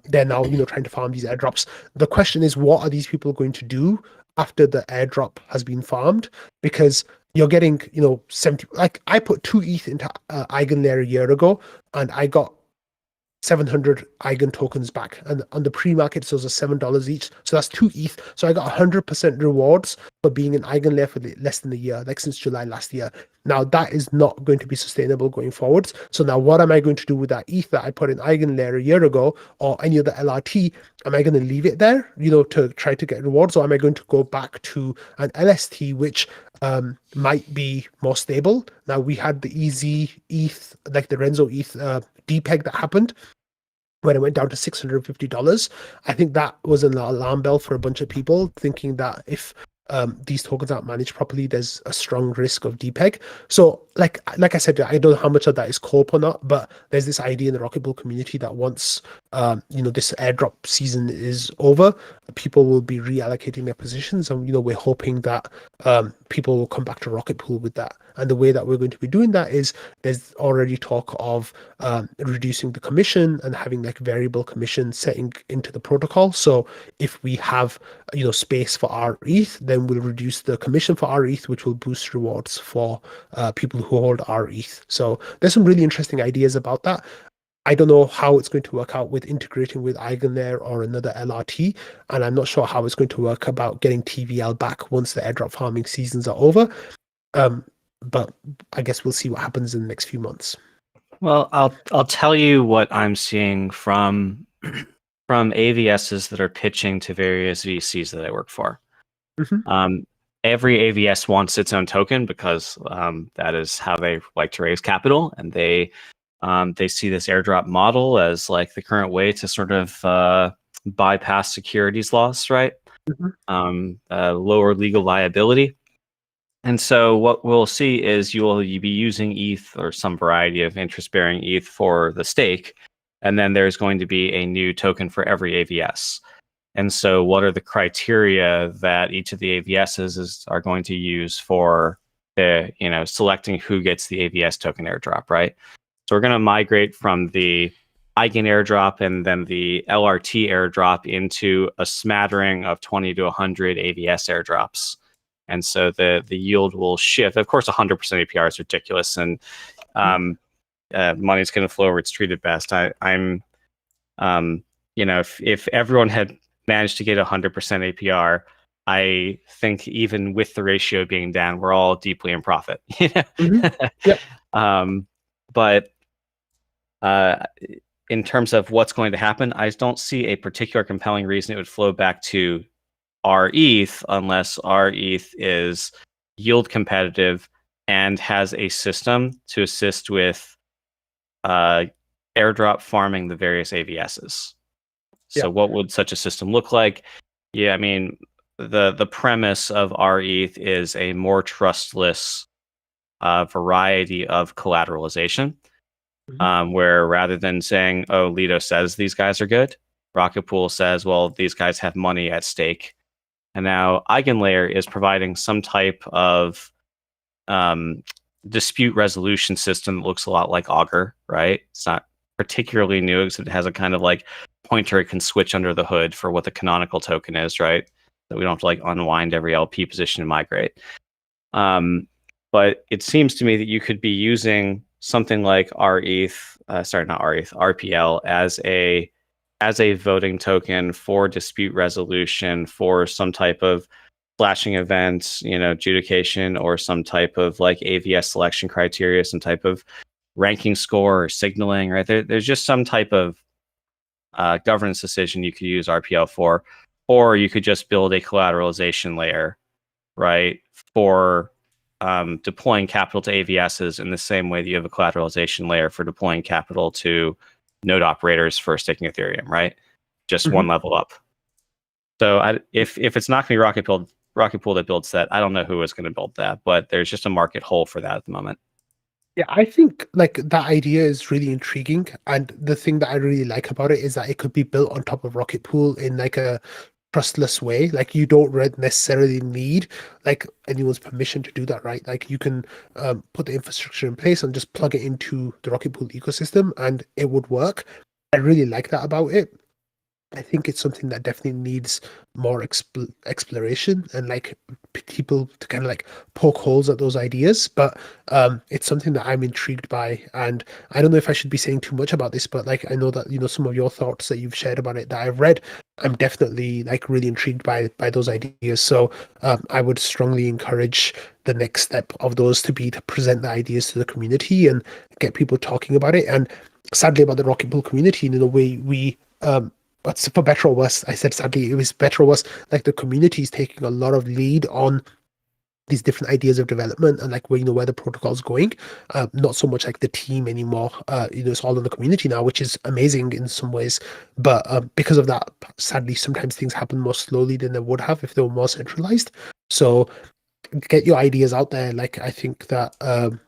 they're now trying to farm these airdrops. The question is, what are these people going to do after the airdrop has been farmed? Because you're getting 70. Like I put 2 ETH into Eigenlayer a year ago, and I got 700 Eigen tokens back, and on the pre-market those are $7 each, so that's 2 ETH. So I got 100% rewards for being an Eigenlayer for less than a year, like since July last year. Now that is not going to be sustainable going forwards. So now what am I going to do with that ETH that I put in Eigenlayer a year ago, or any other LRT? Am I going to leave it there to try to get rewards, or am I going to go back to an LST which might be more stable? Now we had the easy ETH, like the Renzo ETH depeg that happened when it went down to $650. I think that was an alarm bell for a bunch of people, thinking that if these tokens aren't managed properly, there's a strong risk of depeg. So like I said, I don't know how much of that is cope or not, but there's this idea in the Rocket Pool community that once this airdrop season is over, people will be reallocating their positions, and we're hoping that people will come back to Rocket Pool with that. And the way that we're going to be doing that is there's already talk of reducing the commission and having like variable commission setting into the protocol. So if we have space for our ETH, then we'll reduce the commission for our ETH, which will boost rewards for people who hold our ETH. So there's some really interesting ideas about that. I don't know how it's going to work out with integrating with Eigenlayer or another LRT, and I'm not sure how it's going to work about getting TVL back once the airdrop farming seasons are over. But I guess we'll see what happens in the next few months. Well, I'll tell you what I'm seeing from AVSs that are pitching to various VCs that I work for. Mm-hmm. Every AVS wants its own token because that is how they like to raise capital, and they see this airdrop model as like the current way to sort of bypass securities laws, right? Mm-hmm. Lower legal liability. And so what we'll see is you will be using ETH or some variety of interest-bearing ETH for the stake, and then there's going to be a new token for every AVS. And so what are the criteria that each of the AVSs are going to use for the, selecting who gets the AVS token airdrop, right? So we're going to migrate from the Eigen airdrop and then the LRT airdrop into a smattering of 20 to 100 AVS airdrops. And so the yield will shift. Of course, 100% APR is ridiculous, and money's going to flow where it's treated best. If everyone had managed to get 100% APR, I think even with the ratio being down, we're all deeply in profit. Mm-hmm. Yep. But in terms of what's going to happen, I don't see a particular compelling reason it would flow back to our ETH unless our ETH is yield competitive and has a system to assist with airdrop farming the various AVSs. So what would such a system look like? Yeah, I mean, the premise of our ETH is a more trustless a variety of collateralization, where rather than saying, oh, Lido says these guys are good, Rocket Pool says, well, these guys have money at stake. And now EigenLayer is providing some type of dispute resolution system that looks a lot like Augur, right? It's not particularly new because it has a kind of like pointer it can switch under the hood for what the canonical token is, right? That we don't have to like unwind every LP position and migrate. But it seems to me that you could be using something like RPL as a voting token for dispute resolution, for some type of flashing event, adjudication, or some type of like AVS selection criteria, some type of ranking score or signaling, right? There's just some type of governance decision you could use RPL for, or you could just build a collateralization layer, right, for deploying capital to AVSs in the same way that you have a collateralization layer for deploying capital to node operators for staking Ethereum, right? Just one level up. So if it's not going to be Rocket Pool that builds that, I don't know who is going to build that, but there's just a market hole for that at the moment. Yeah, I think like that idea is really intriguing, and the thing that I really like about it is that it could be built on top of Rocket Pool in like a trustless way. Like you don't necessarily need like anyone's permission to do that, right? Like you can put the infrastructure in place and just plug it into the Rocket Pool ecosystem, and it would work. I really like that about it. I think it's something that definitely needs more exploration and like people to kind of like poke holes at those ideas. But it's something that I'm intrigued by, and I don't know if I should be saying too much about this, but like I know that some of your thoughts that you've shared about it that I've read, I'm definitely like really intrigued by those ideas. So I would strongly encourage the next step of those to be to present the ideas to the community and get people talking about it. And sadly, about the Rocket Pool community, in a way, but for better or worse, I said sadly, it was better or worse, like the community is taking a lot of lead on these different ideas of development and like where the protocol's going. Not so much like the team anymore. It's all in the community now, which is amazing in some ways. But because of that, sadly, sometimes things happen more slowly than they would have if they were more centralized. So get your ideas out there. Like I think that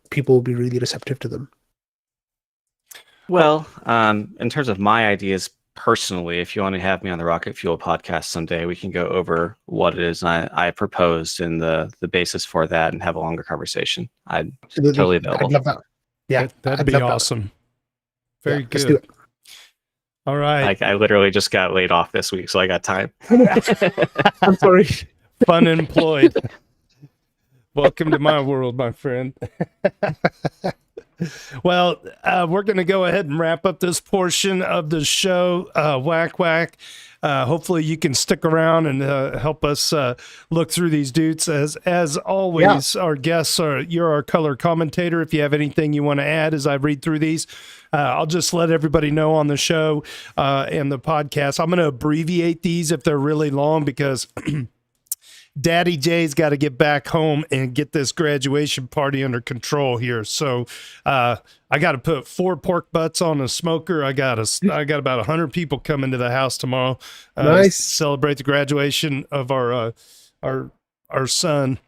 people will be really receptive to them. Well, in terms of my ideas, personally, if you want to have me on the Rocket Fuel podcast someday, we can go over what it is I proposed and the basis for that and have a longer conversation. I'm totally available. I'd love that. Yeah, that'd be awesome. Very good. Let's do it. All right. I literally just got laid off this week, so I got time. I'm sorry. Fun employed. Welcome to my world, my friend. Well, we're going to go ahead and wrap up this portion of the show. Whack. Hopefully you can stick around and help us look through these dudes. As always, Our guests you're our color commentator. If you have anything you want to add as I read through these, I'll just let everybody know on the show and the podcast. I'm going to abbreviate these if they're really long because Daddy J's got to get back home and get this graduation party under control here. So I got to put 4 pork butts on a smoker. I got about 100 people coming to the house tomorrow. Nice. To celebrate the graduation of our son.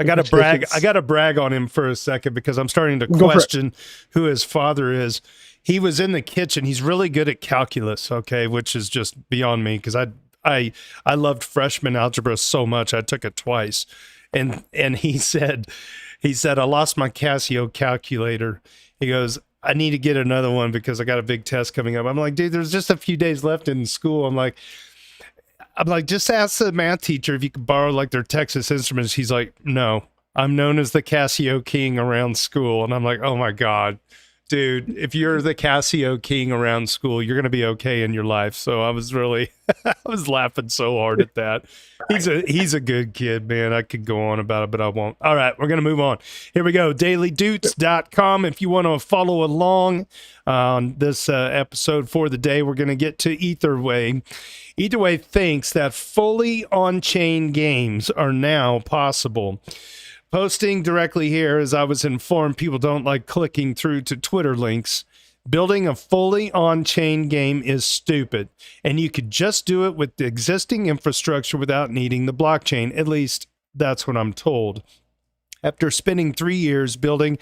I got to brag on him for a second because I'm starting to question who his father is. He was in the kitchen. He's really good at calculus, okay, which is just beyond me because I loved freshman algebra so much. I took it twice. And he said, I lost my Casio calculator. He goes, I need to get another one because I got a big test coming up. I'm like, dude, there's just a few days left in school. I'm like, just ask the math teacher if you could borrow like their Texas Instruments. He's like, no, I'm known as the Casio king around school. And I'm like, oh my God. Dude, if you're the Casio king around school, you're going to be okay in your life. So I was laughing so hard at that. He's a good kid, man. I could go on about it, but I won't. All right, we're going to move on. Here we go. dailydoots.com. If you want to follow along on this episode for the day, we're going to get to Etherway. Etherway thinks that fully on-chain games are now possible. Posting directly here, as I was informed, people don't like clicking through to Twitter links. Building a fully on-chain game is stupid, and you could just do it with the existing infrastructure without needing the blockchain. At least that's what I'm told. after spending 3 years building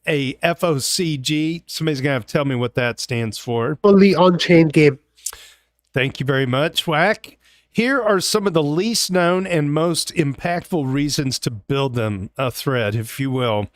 a FOCG. Somebody's going to have to tell me what that stands for. Fully on-chain game. Thank you very much, Whack. Here are some of the least known and most impactful reasons to build them, a thread, if you will.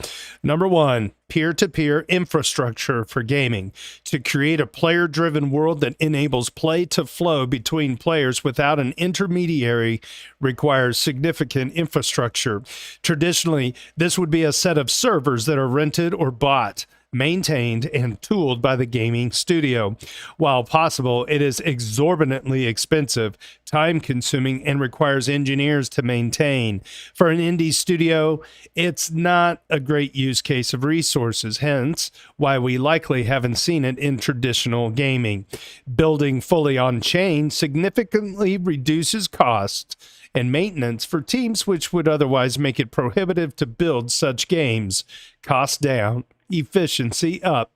Number one, peer-to-peer infrastructure for gaming. To create a player-driven world that enables play to flow between players without an intermediary requires significant infrastructure. Traditionally, this would be a set of servers that are rented or bought, maintained, and tooled by the gaming studio. While possible, it is exorbitantly expensive, time-consuming, and requires engineers to maintain. For an indie studio, it's not a great use case of resources, hence why we likely haven't seen it in traditional gaming. Building fully on-chain significantly reduces costs and maintenance for teams which would otherwise make it prohibitive to build such games. Cost down, efficiency up.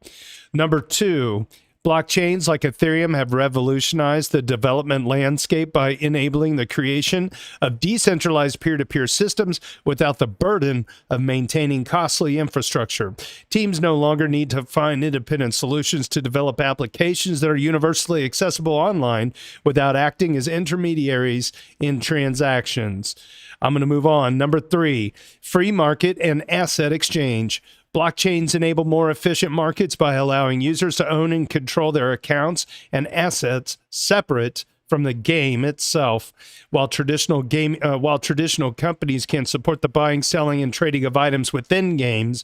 Number two, blockchains like Ethereum have revolutionized the development landscape by enabling the creation of decentralized peer-to-peer systems without the burden of maintaining costly infrastructure. Teams no longer need to find independent solutions to develop applications that are universally accessible online without acting as intermediaries in transactions. I'm going to move on. Number three, free market and asset exchange. Blockchains enable more efficient markets by allowing users to own and control their accounts and assets separate from the game itself. While traditional companies can support the buying, selling, and trading of items within games,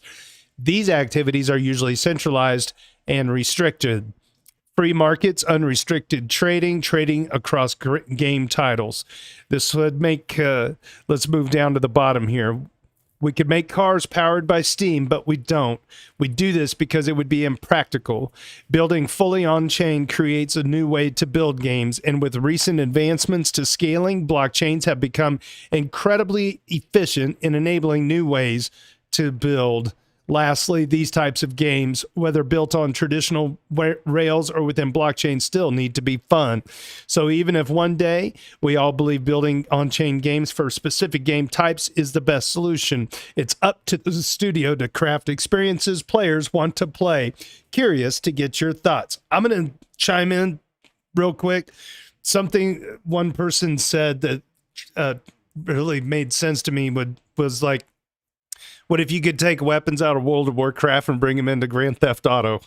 these activities are usually centralized and restricted. Free markets, unrestricted trading across game titles. This would make, let's move down to the bottom here. We could make cars powered by Steam, but we don't. We do this because it would be impractical. Building fully on-chain creates a new way to build games, and with recent advancements to scaling, blockchains have become incredibly efficient in enabling new ways to build. Lastly, these types of games, whether built on traditional rails or within blockchain, still need to be fun. So even if one day we all believe building on-chain games for specific game types is the best solution, it's up to the studio to craft experiences players want to play. Curious to get your thoughts. I'm going to chime in real quick. Something one person said that really made sense to me was like, what if you could take weapons out of World of Warcraft and bring them into Grand Theft Auto?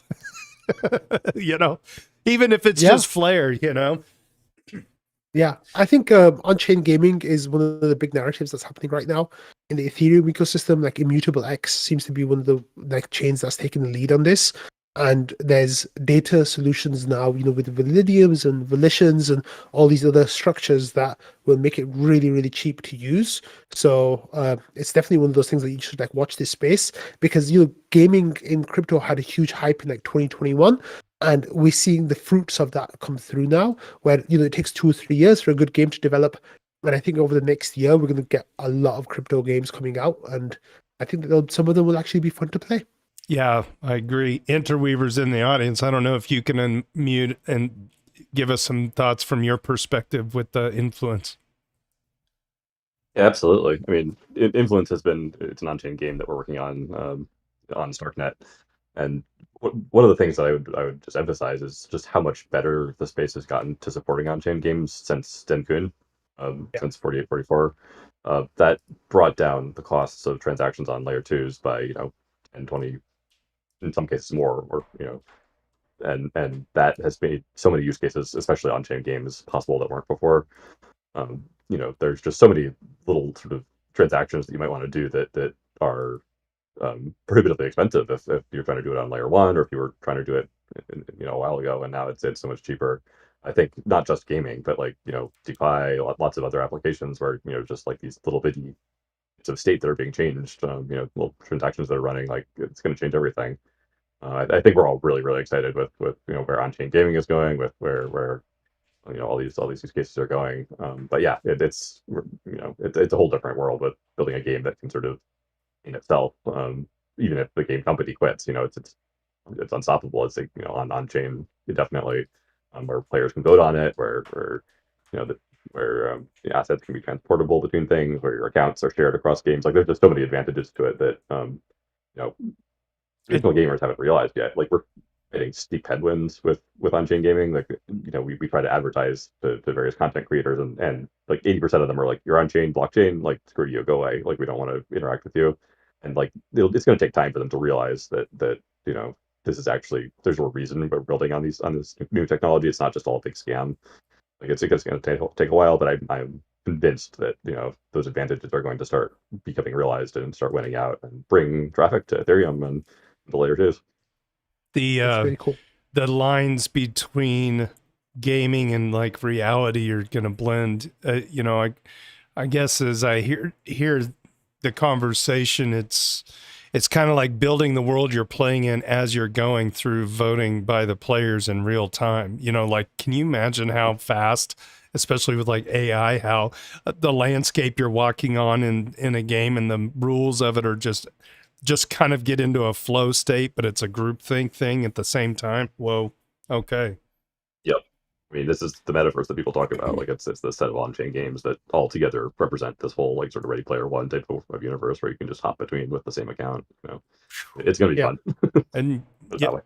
You know, even if it's just flair, you know? Yeah, I think on-chain gaming is one of the big narratives that's happening right now in the Ethereum ecosystem. Like Immutable X seems to be one of the chains that's taking the lead on this. And there's data solutions now, with Validiums and Volitions and all these other structures that will make it really, really cheap to use. So it's definitely one of those things that you should watch this space, because gaming in crypto had a huge hype in 2021, and we're seeing the fruits of that come through now, where it takes 2 or 3 years for a good game to develop. And I think over the next year we're going to get a lot of crypto games coming out, and I think that some of them will actually be fun to play. Yeah, I agree. Interweaver's in the audience. I don't know if you can unmute and give us some thoughts from your perspective with the Influence. Yeah, absolutely. I mean, Influence it's an on-chain game that we're working on StarkNet, and one of the things that I would just emphasize is just how much better the space has gotten to supporting on-chain games since Denkun, since 4844. That brought down the costs of transactions on layer 2s by 10, 20, in some cases more, or and that has made so many use cases, especially on-chain games, possible that weren't before. There's just so many little sort of transactions that you might want to do that are prohibitively expensive if you're trying to do it on layer 1, or if you were trying to do it a while ago, and now it's so much cheaper. I think not just gaming, but DeFi, lots of other applications where just these little bitty bits of state that are being changed, little transactions that are running, it's going to change everything. I think we're all really, really excited with where on-chain gaming is going, with where all these use cases are going. But yeah, it's a whole different world with building a game that can sort of in itself, even if the game company quits, it's unstoppable. It's on-chain, definitely, where players can vote on it, where where assets can be transportable between things, where your accounts are shared across games. Like there's just so many advantages to it that traditional gamers haven't realized yet. Like we're hitting steep headwinds with on-chain gaming. Like we try to advertise to various content creators, and like 80% of them are like, you're on-chain, blockchain, like screw you, go away. Like we don't want to interact with you. And like it's going to take time for them to realize that this is actually, there's a reason we're building on this new technology. It's not just all a big scam. Like it's going to take a while, but I'm convinced that those advantages are going to start becoming realized and start winning out and bring traffic to Ethereum and the layer twos. Really cool. The lines between gaming and like reality are going to blend. I guess as I hear the conversation, it's kind of like building the world you're playing in as you're going through, voting by the players in real time. Like, can you imagine how fast, especially with like AI, how the landscape you're walking on in a game and the rules of it are just kind of get into a flow state, but it's a groupthink thing at the same time. Whoa. Okay. Yep. I mean, this is the metaverse that people talk about. Like it's the set of on-chain games that all together represent this whole like sort of Ready Player One type of universe where you can just hop between with the same account. It's going to be fun. And that way.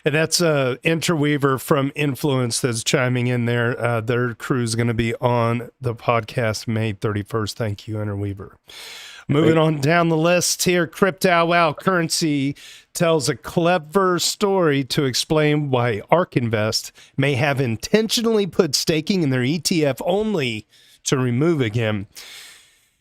And that's Interweaver from Influence that's chiming in there. Their crew is going to be on the podcast May 31st. Thank you, Interweaver. Moving on down the list here, Crypto Currency tells a clever story to explain why ARK Invest may have intentionally put staking in their ETF only to remove again.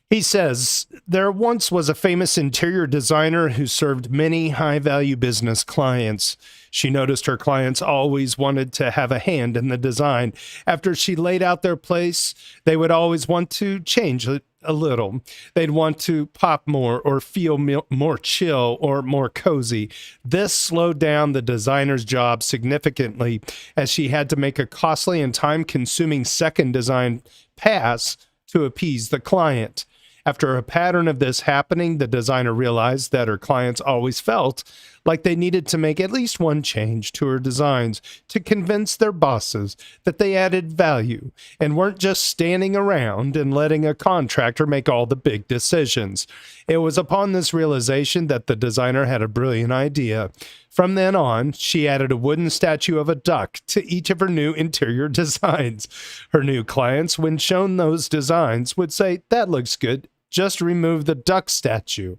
He says, there once was a famous interior designer who served many high-value business clients. She noticed her clients always wanted to have a hand in the design. After she laid out their place, they would always want to change it a little. They'd want to pop more or feel more chill or more cozy. This slowed down the designer's job significantly as she had to make a costly and time-consuming second design pass to appease the client. After a pattern of this happening, the designer realized that her clients always felt like they needed to make at least one change to her designs to convince their bosses that they added value and weren't just standing around and letting a contractor make all the big decisions. It was upon this realization that the designer had a brilliant idea. From then on, she added a wooden statue of a duck to each of her new interior designs. Her new clients, when shown those designs, would say, "That looks good. Just remove the duck statue,"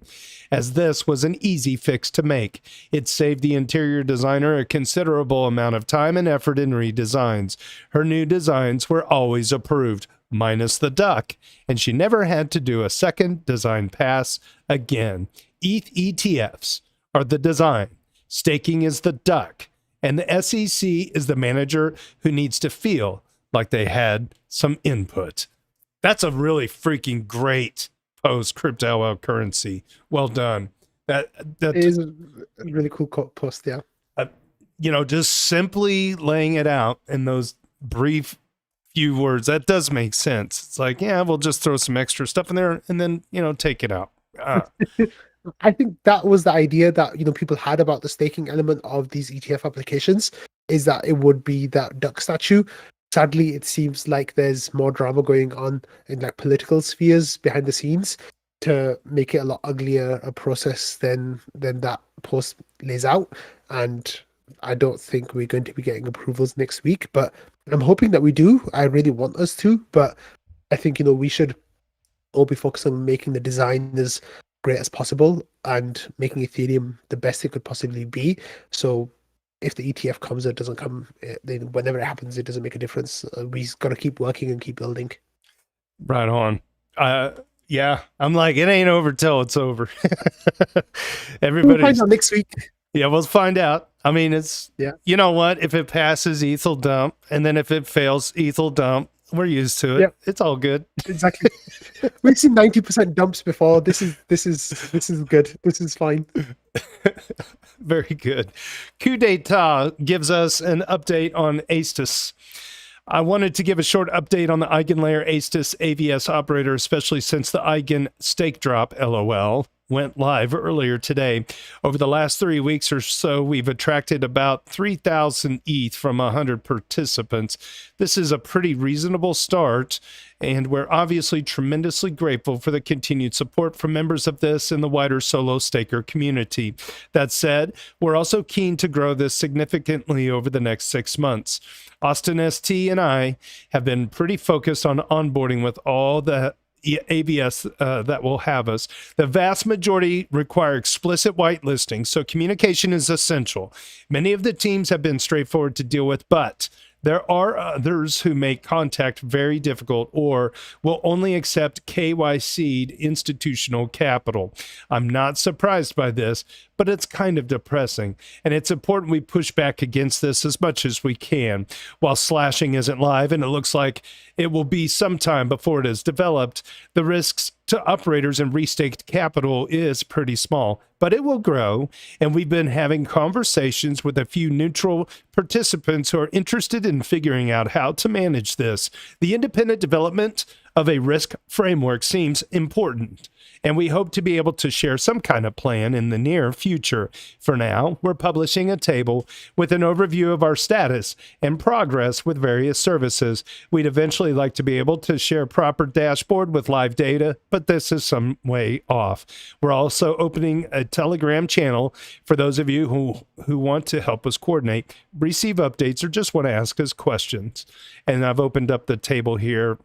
as this was an easy fix to make. It saved the interior designer a considerable amount of time and effort in redesigns. Her new designs were always approved, minus the duck, and she never had to do a second design pass again. ETH ETFs are the design, staking is the duck, and the SEC is the manager who needs to feel like they had some input. That's a really freaking great post, Cryptocurrency. Well done. That is a really cool post. Yeah. Just simply laying it out in those brief few words, that does make sense. It's like, yeah, we'll just throw some extra stuff in there and then, take it out. I think that was the idea that, people had about the staking element of these ETF applications, is that it would be that duck statue. Sadly, it seems like there's more drama going on in like political spheres behind the scenes to make it a lot uglier a process than that post lays out. And I don't think we're going to be getting approvals next week, but I'm hoping that we do. I really want us to, but I think, we should all be focused on making the design as great as possible and making Ethereum the best it could possibly be. So if the ETF comes or doesn't come, then whenever it happens, it doesn't make a difference. We got to keep working and keep building. Right on. Yeah, I'm like, it ain't over till it's over. Everybody's We'll find out next week. Yeah, we'll find out. I mean, you know what? If it passes, ETH will dump, and then if it fails, ETH will dump. We're used to it. Yep. It's all good. Exactly. We've seen 90% dumps before. This is good. This is fine. Very good. Coup gives us an update on Astis. I wanted to give a short update on the EigenLayer Astis AVS operator, especially since the Eigen stake drop, LOL. went live earlier today. Over the last 3 weeks or so, we've attracted about 3,000 ETH from 100 participants. This is a pretty reasonable start, and we're obviously tremendously grateful for the continued support from members of this and the wider solo staker community. That said, we're also keen to grow this significantly over the next 6 months. Austin ST and I have been pretty focused on onboarding with all the ABS that will have us. The vast majority require explicit whitelisting, so communication is essential. Many of the teams have been straightforward to deal with, but there are others who make contact very difficult or will only accept KYC'd institutional capital. I'm not surprised by this, but it's kind of depressing, and it's important we push back against this as much as we can. While slashing isn't live, and it looks like it will be some time before it is developed, the risks to operators and restaked capital is pretty small, but it will grow, and we've been having conversations with a few neutral participants who are interested in figuring out how to manage this. The independent development of a risk framework seems important, and we hope to be able to share some kind of plan in the near future. For now, we're publishing a table with an overview of our status and progress with various services. We'd eventually like to be able to share a proper dashboard with live data, but this is some way off. We're also opening a Telegram channel for those of you who want to help us coordinate, receive updates, or just want to ask us questions. And I've opened up the table here,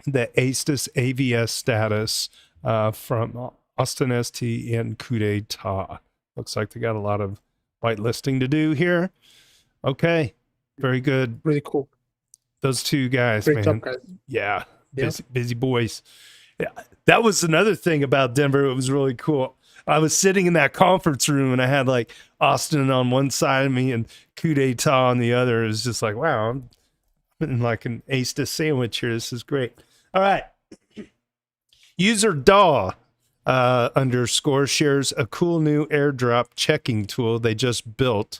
the ASTIS AVS status from Austin ST and Curating. Looks like they got a lot of whitelisting to do here. Okay, very good. Really cool. Those two guys, Great man. job, guys. Yeah, busy boys. Yeah, that was another thing about Denver. It was really cool. I was sitting in that conference room and I had like Austin on one side of me and Curating on the other. It was just like, wow, I'm in like an ASTA sandwich here. This is great. All right. User DAW _ shares a cool new airdrop checking tool they just built.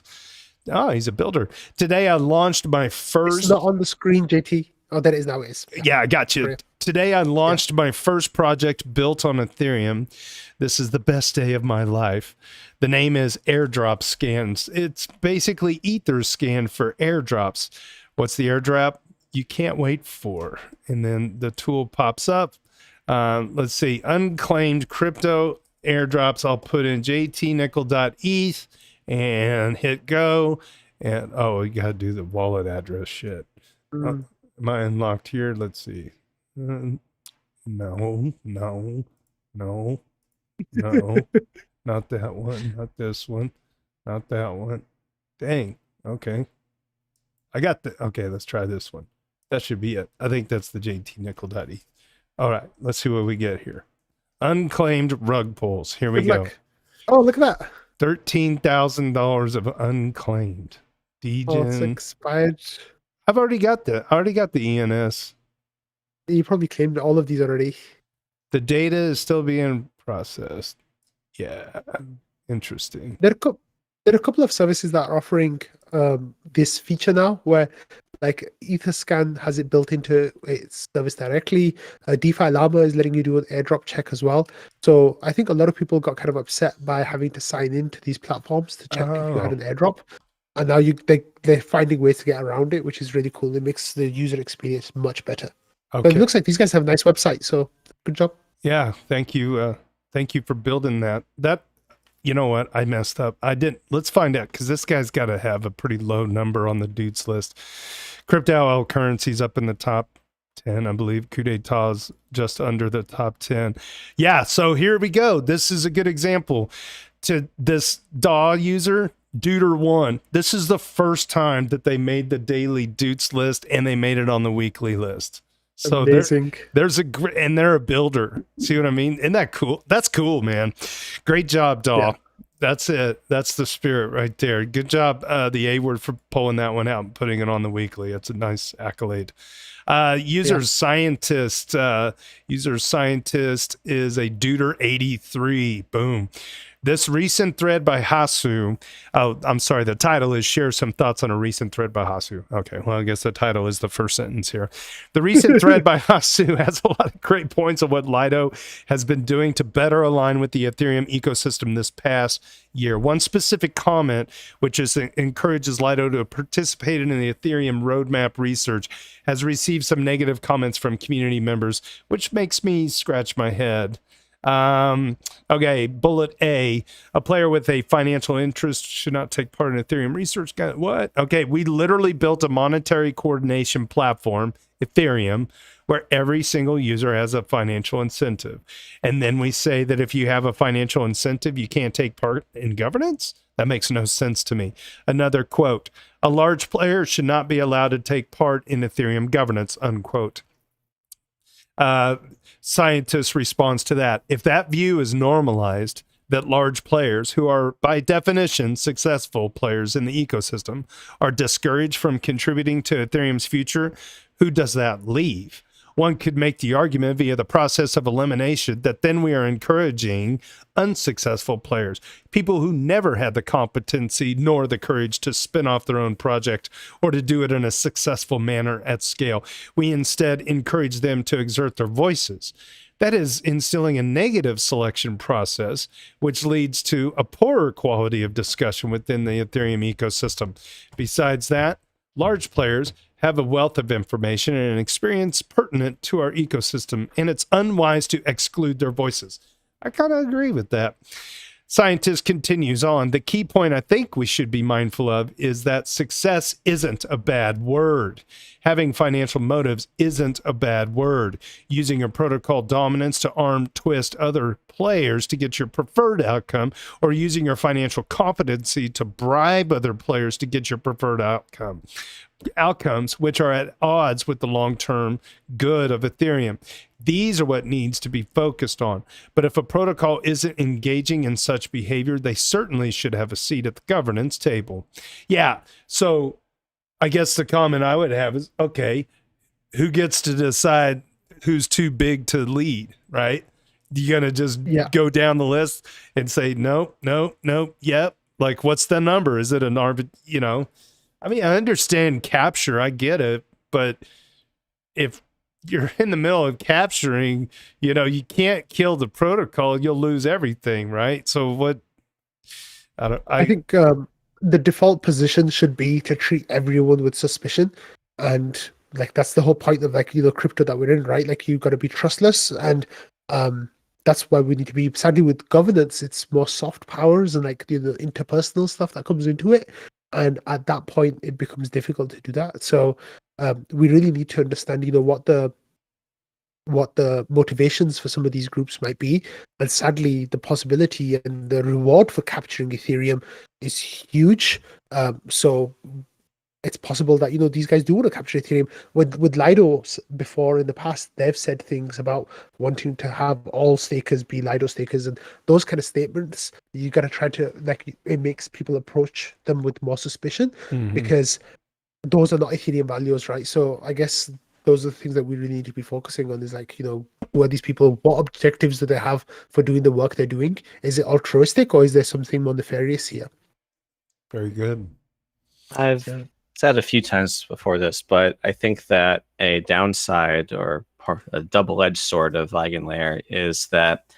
Oh, he's a builder. Today I launched my first... It's not on the screen, JT. Oh, that is now it is. Yeah, I got you. Today I launched my first project built on Ethereum. This is the best day of my life. The name is Airdrop Scans. It's basically Ether scan for airdrops. What's the airdrop you can't wait for? And then the tool pops up. Let's see, unclaimed crypto airdrops. I'll put in jtnickel.eth and hit go. And oh, you got to do the wallet address shit. Am I unlocked here? Let's see. No. Not that one. Not this one. Not that one. Dang. Okay. I got the... Okay, let's try this one. That should be it. I think that's the jtnickel.eth. All right, let's see what we get here. Unclaimed rug pulls. Here we go. Oh, look at that. $13,000 of unclaimed. Oh, DGen. it's expired. I've already got the ENS. You probably claimed all of these already. The data is still being processed. Yeah, interesting. There are a couple of services that are offering this feature now, where like Etherscan has it built into its service directly. DeFi Llama is letting you do an airdrop check as well. So I think a lot of people got kind of upset by having to sign into these platforms to check if you had an airdrop. And now they're finding ways to get around it, which is really cool. It makes the user experience much better. Okay. But it looks like these guys have a nice website, so good job. Yeah, thank you. Thank you for building that. You know what? I messed up. I didn't. Let's find out, because this guy's got to have a pretty low number on the dudes list. Crypto currencies up in the top 10, I believe. Curating's just under the top 10. Yeah, so here we go. This is a good example. To this DAW user, Duder1, this is the first time that they made the daily Doots list and they made it on the weekly list. So amazing. And they're a builder. See what I mean? Isn't that cool? That's cool, man. Great job, DAW. Yeah. That's it. That's the spirit right there. Good job, the A word, for pulling that one out and putting it on the weekly. That's a nice accolade. User Scientist is a Duder83. Boom. This recent thread by Hasu, oh, I'm sorry, the title is Share Some Thoughts on a Recent Thread by Hasu. Okay, well, I guess the title is the first sentence here. The recent thread by Hasu has a lot of great points on what Lido has been doing to better align with the Ethereum ecosystem this past year. One specific comment, which is encourages Lido to participate in the Ethereum roadmap research, has received some negative comments from community members, which makes me scratch my head. Okay, bullet A player with a financial interest should not take part in Ethereum research. What? Okay, we literally built a monetary coordination platform, Ethereum, where every single user has a financial incentive. And then we say that if you have a financial incentive, you can't take part in governance? That makes no sense to me. Another quote, a large player should not be allowed to take part in Ethereum governance, unquote. Scientist responds to that. If that view is normalized, that large players, who are by definition successful players in the ecosystem, are discouraged from contributing to Ethereum's future, who does that leave? One could make the argument via the process of elimination that then we are encouraging unsuccessful players, people who never had the competency nor the courage to spin off their own project or to do it in a successful manner at scale. We instead encourage them to exert their voices. That is instilling a negative selection process, which leads to a poorer quality of discussion within the Ethereum ecosystem. Besides that, large players have a wealth of information and an experience pertinent to our ecosystem, and it's unwise to exclude their voices. I kind of agree with that. Scientist continues on. The key point I think we should be mindful of is that success isn't a bad word. Having financial motives isn't a bad word. Using a protocol dominance to arm twist other players to get your preferred outcome, or using your financial competency to bribe other players to get your preferred outcomes, which are at odds with the long-term good of Ethereum. These are what needs to be focused on. But if a protocol isn't engaging in such behavior, they certainly should have a seat at the governance table. Yeah, so I guess the comment I would have is, okay, who gets to decide who's too big to lead, right? You gonna just go down the list and say, no, yep. Like, what's the number? Is it an I mean, I understand capture, I get it, but if you're in the middle of capturing, you can't kill the protocol, you'll lose everything, right? So what? I think the default position should be to treat everyone with suspicion, and like that's the whole point of crypto that we're in, right? Like, you've got to be trustless, and that's why we need to be. Sadly, with governance, it's more soft powers and the interpersonal stuff that comes into it. And at that point, it becomes difficult to do that. So we really need to understand, what the motivations for some of these groups might be. And sadly, the possibility and the reward for capturing Ethereum is huge. So it's possible that these guys do want to capture Ethereum. With Lido before in the past, they've said things about wanting to have all stakers be Lido stakers, and those kind of statements. You got to try to it makes people approach them with more suspicion, because those are not Ethereum values, right? So I guess those are the things that we really need to be focusing on. Is who are these people? What objectives do they have for doing the work they're doing? Is it altruistic, or is there something more nefarious here? Very good. I've said a few times before this, but I think that a downside or a double-edged sword of Eigenlayer is that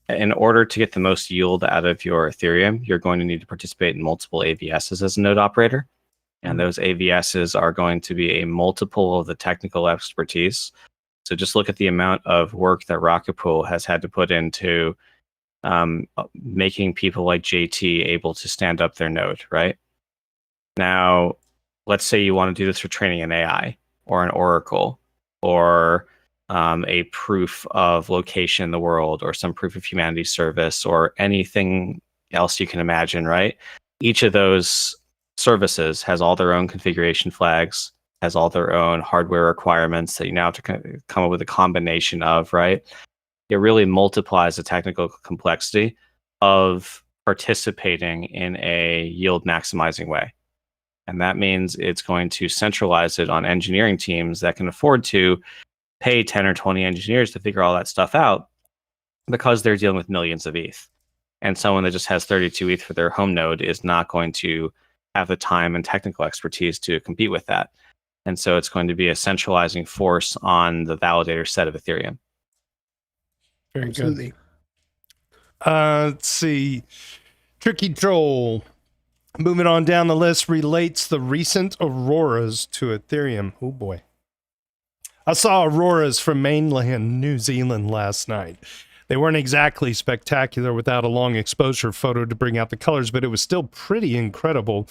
in order to get the most yield out of your Ethereum, you're going to need to participate in multiple AVSs as a node operator. And those AVSs are going to be a multiple of the technical expertise. So just look at the amount of work that Rocket Pool has had to put into making people like JT able to stand up their node, right? Now, let's say you want to do this for training an AI or an oracle or a proof of location in the world or some proof of humanity service or anything else you can imagine, right? Each of those services has all their own configuration flags, has all their own hardware requirements that you now have to come up with a combination of, right? It really multiplies the technical complexity of participating in a yield maximizing way. And that means it's going to centralize it on engineering teams that can afford to pay 10 or 20 engineers to figure all that stuff out because they're dealing with millions of ETH. and someone that just has 32 ETH for their home node is not going to have the time and technical expertise to compete with that. And so it's going to be a centralizing force on the validator set of Ethereum. Very Absolutely. good. Let's see. Tricky Troll, moving on down the list, relates the recent auroras to Ethereum. Oh boy. I saw auroras from mainland New Zealand last night. They weren't exactly spectacular without a long exposure photo to bring out the colors, but it was still pretty incredible.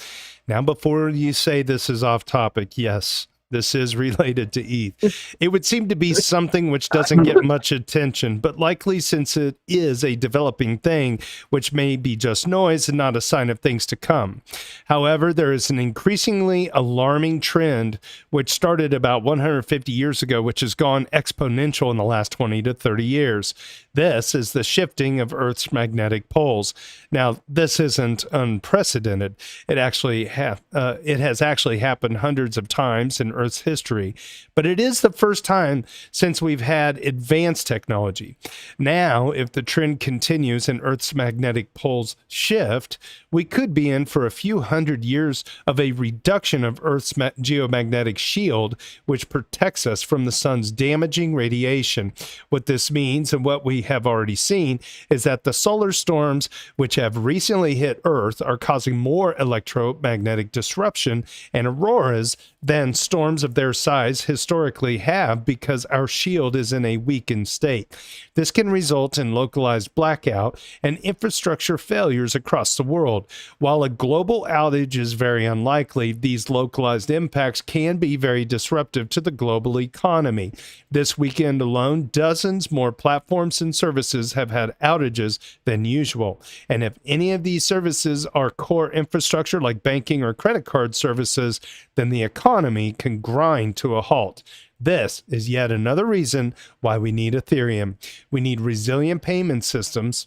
Now, before you say this is off topic, yes, this is related to ETH. It would seem to be something which doesn't get much attention, but likely since it is a developing thing, which may be just noise and not a sign of things to come. However, there is an increasingly alarming trend which started about 150 years ago, which has gone exponential in the last 20 to 30 years. This is the shifting of Earth's magnetic poles. Now, this isn't unprecedented. It has actually happened hundreds of times in Earth's history, but it is the first time since we've had advanced technology. Now, if the trend continues and Earth's magnetic poles shift, we could be in for a few hundred years of a reduction of Earth's geomagnetic shield, which protects us from the sun's damaging radiation. What this means, and what we have already seen, is that the solar storms which have recently hit Earth are causing more electromagnetic disruption and auroras than storms of their size historically have, because our shield is in a weakened state. This can result in localized blackout and infrastructure failures across the world. While a global outage is very unlikely, these localized impacts can be very disruptive to the global economy. This weekend alone, dozens more platforms and services have had outages than usual. And if any of these services are core infrastructure like banking or credit card services, then the economy can grind to a halt. This is yet another reason why we need Ethereum. We need resilient payment systems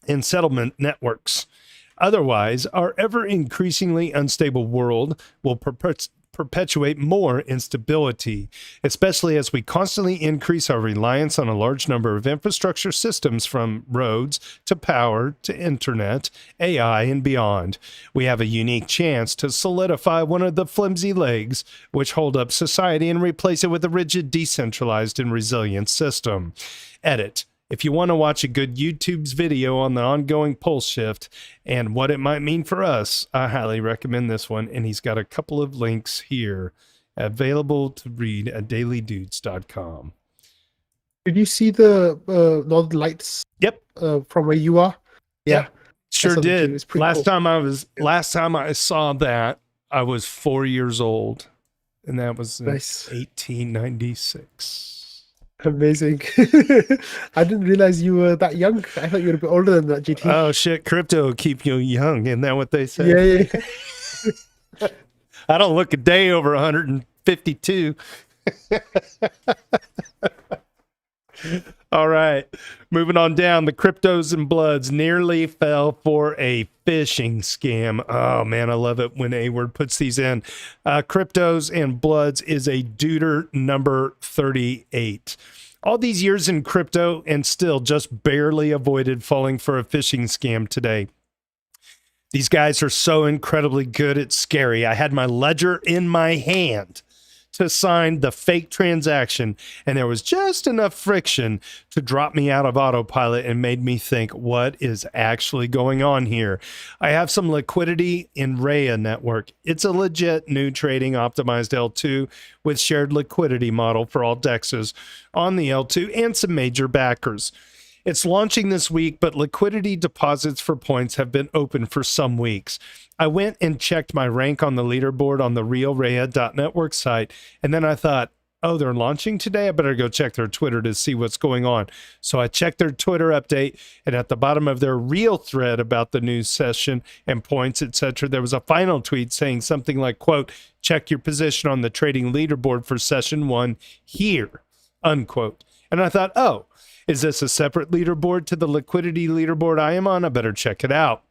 and settlement networks. Otherwise, our ever-increasingly unstable world will perpetuate more instability, especially as we constantly increase our reliance on a large number of infrastructure systems, from roads to power to internet, AI, and beyond. We have a unique chance to solidify one of the flimsy legs which hold up society and replace it with a rigid, decentralized, and resilient system. Edit. If you want to watch a good YouTube's video on the ongoing pole shift and what it might mean for us, I highly recommend this one. And he's got a couple of links here available to read at dailydoots.com. Did you see the Northern Lights? Yep. From where you are? Yeah. Yep. Sure did. Last cool. time I saw that, I was 4 years old, and that was nice. 1896. Amazing. I didn't realize you were that young. I thought you were a bit older than that, GT. Oh shit, crypto will keep you young. Isn't that what they say? Yeah. I don't look a day over 152. All right, moving on down. The Cryptos and Bloods nearly fell for a phishing scam. Oh man, I love it when A-Word puts these in. Cryptos and Bloods is a duder number 38. All these years in crypto and still just barely avoided falling for a phishing scam today. These guys are so incredibly good, it's scary. I had my ledger in my hand to sign the fake transaction, and there was just enough friction to drop me out of autopilot and made me think, what is actually going on here? I have some liquidity in Rhea network. It's a legit new trading optimized L2 with shared liquidity model for all DEXs on the L2 and some major backers. It's launching this week, but liquidity deposits for points have been open for some weeks. I went and checked my rank on the leaderboard on the realrhea.network site, and then I thought, oh, they're launching today? I better go check their Twitter to see what's going on. So I checked their Twitter update, and at the bottom of their real thread about the new session and points, etc., there was a final tweet saying something like, quote, check your position on the trading leaderboard for session 1 here, unquote. And I thought, oh, is this a separate leaderboard to the liquidity leaderboard I am on? I better check it out.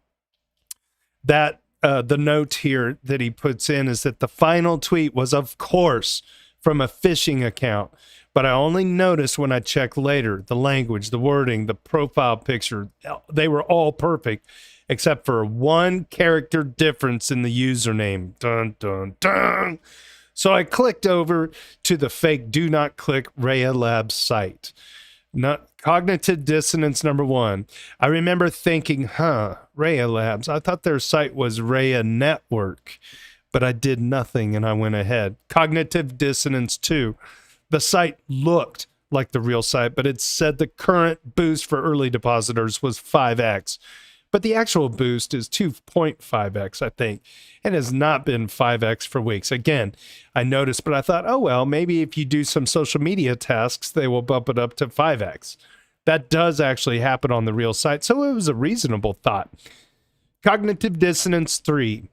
That the note here that he puts in is that the final tweet was, of course, from a phishing account. but I only noticed when I checked later, the language, the wording, the profile picture, they were all perfect, except for one character difference in the username. Dun, dun, dun. So I clicked over to the fake do not click Rhea Labs site. Not cognitive dissonance number 1. I remember thinking, Rhea Labs. I thought their site was Rhea Network, but I did nothing and I went ahead. Cognitive dissonance 2. The site looked like the real site, but it said the current boost for early depositors was 5x. But the actual boost is 2.5x, I think, and has not been 5x for weeks. Again, I noticed, but I thought, oh, well, maybe if you do some social media tasks, they will bump it up to 5x. That does actually happen on the real site, so it was a reasonable thought. Cognitive dissonance 3.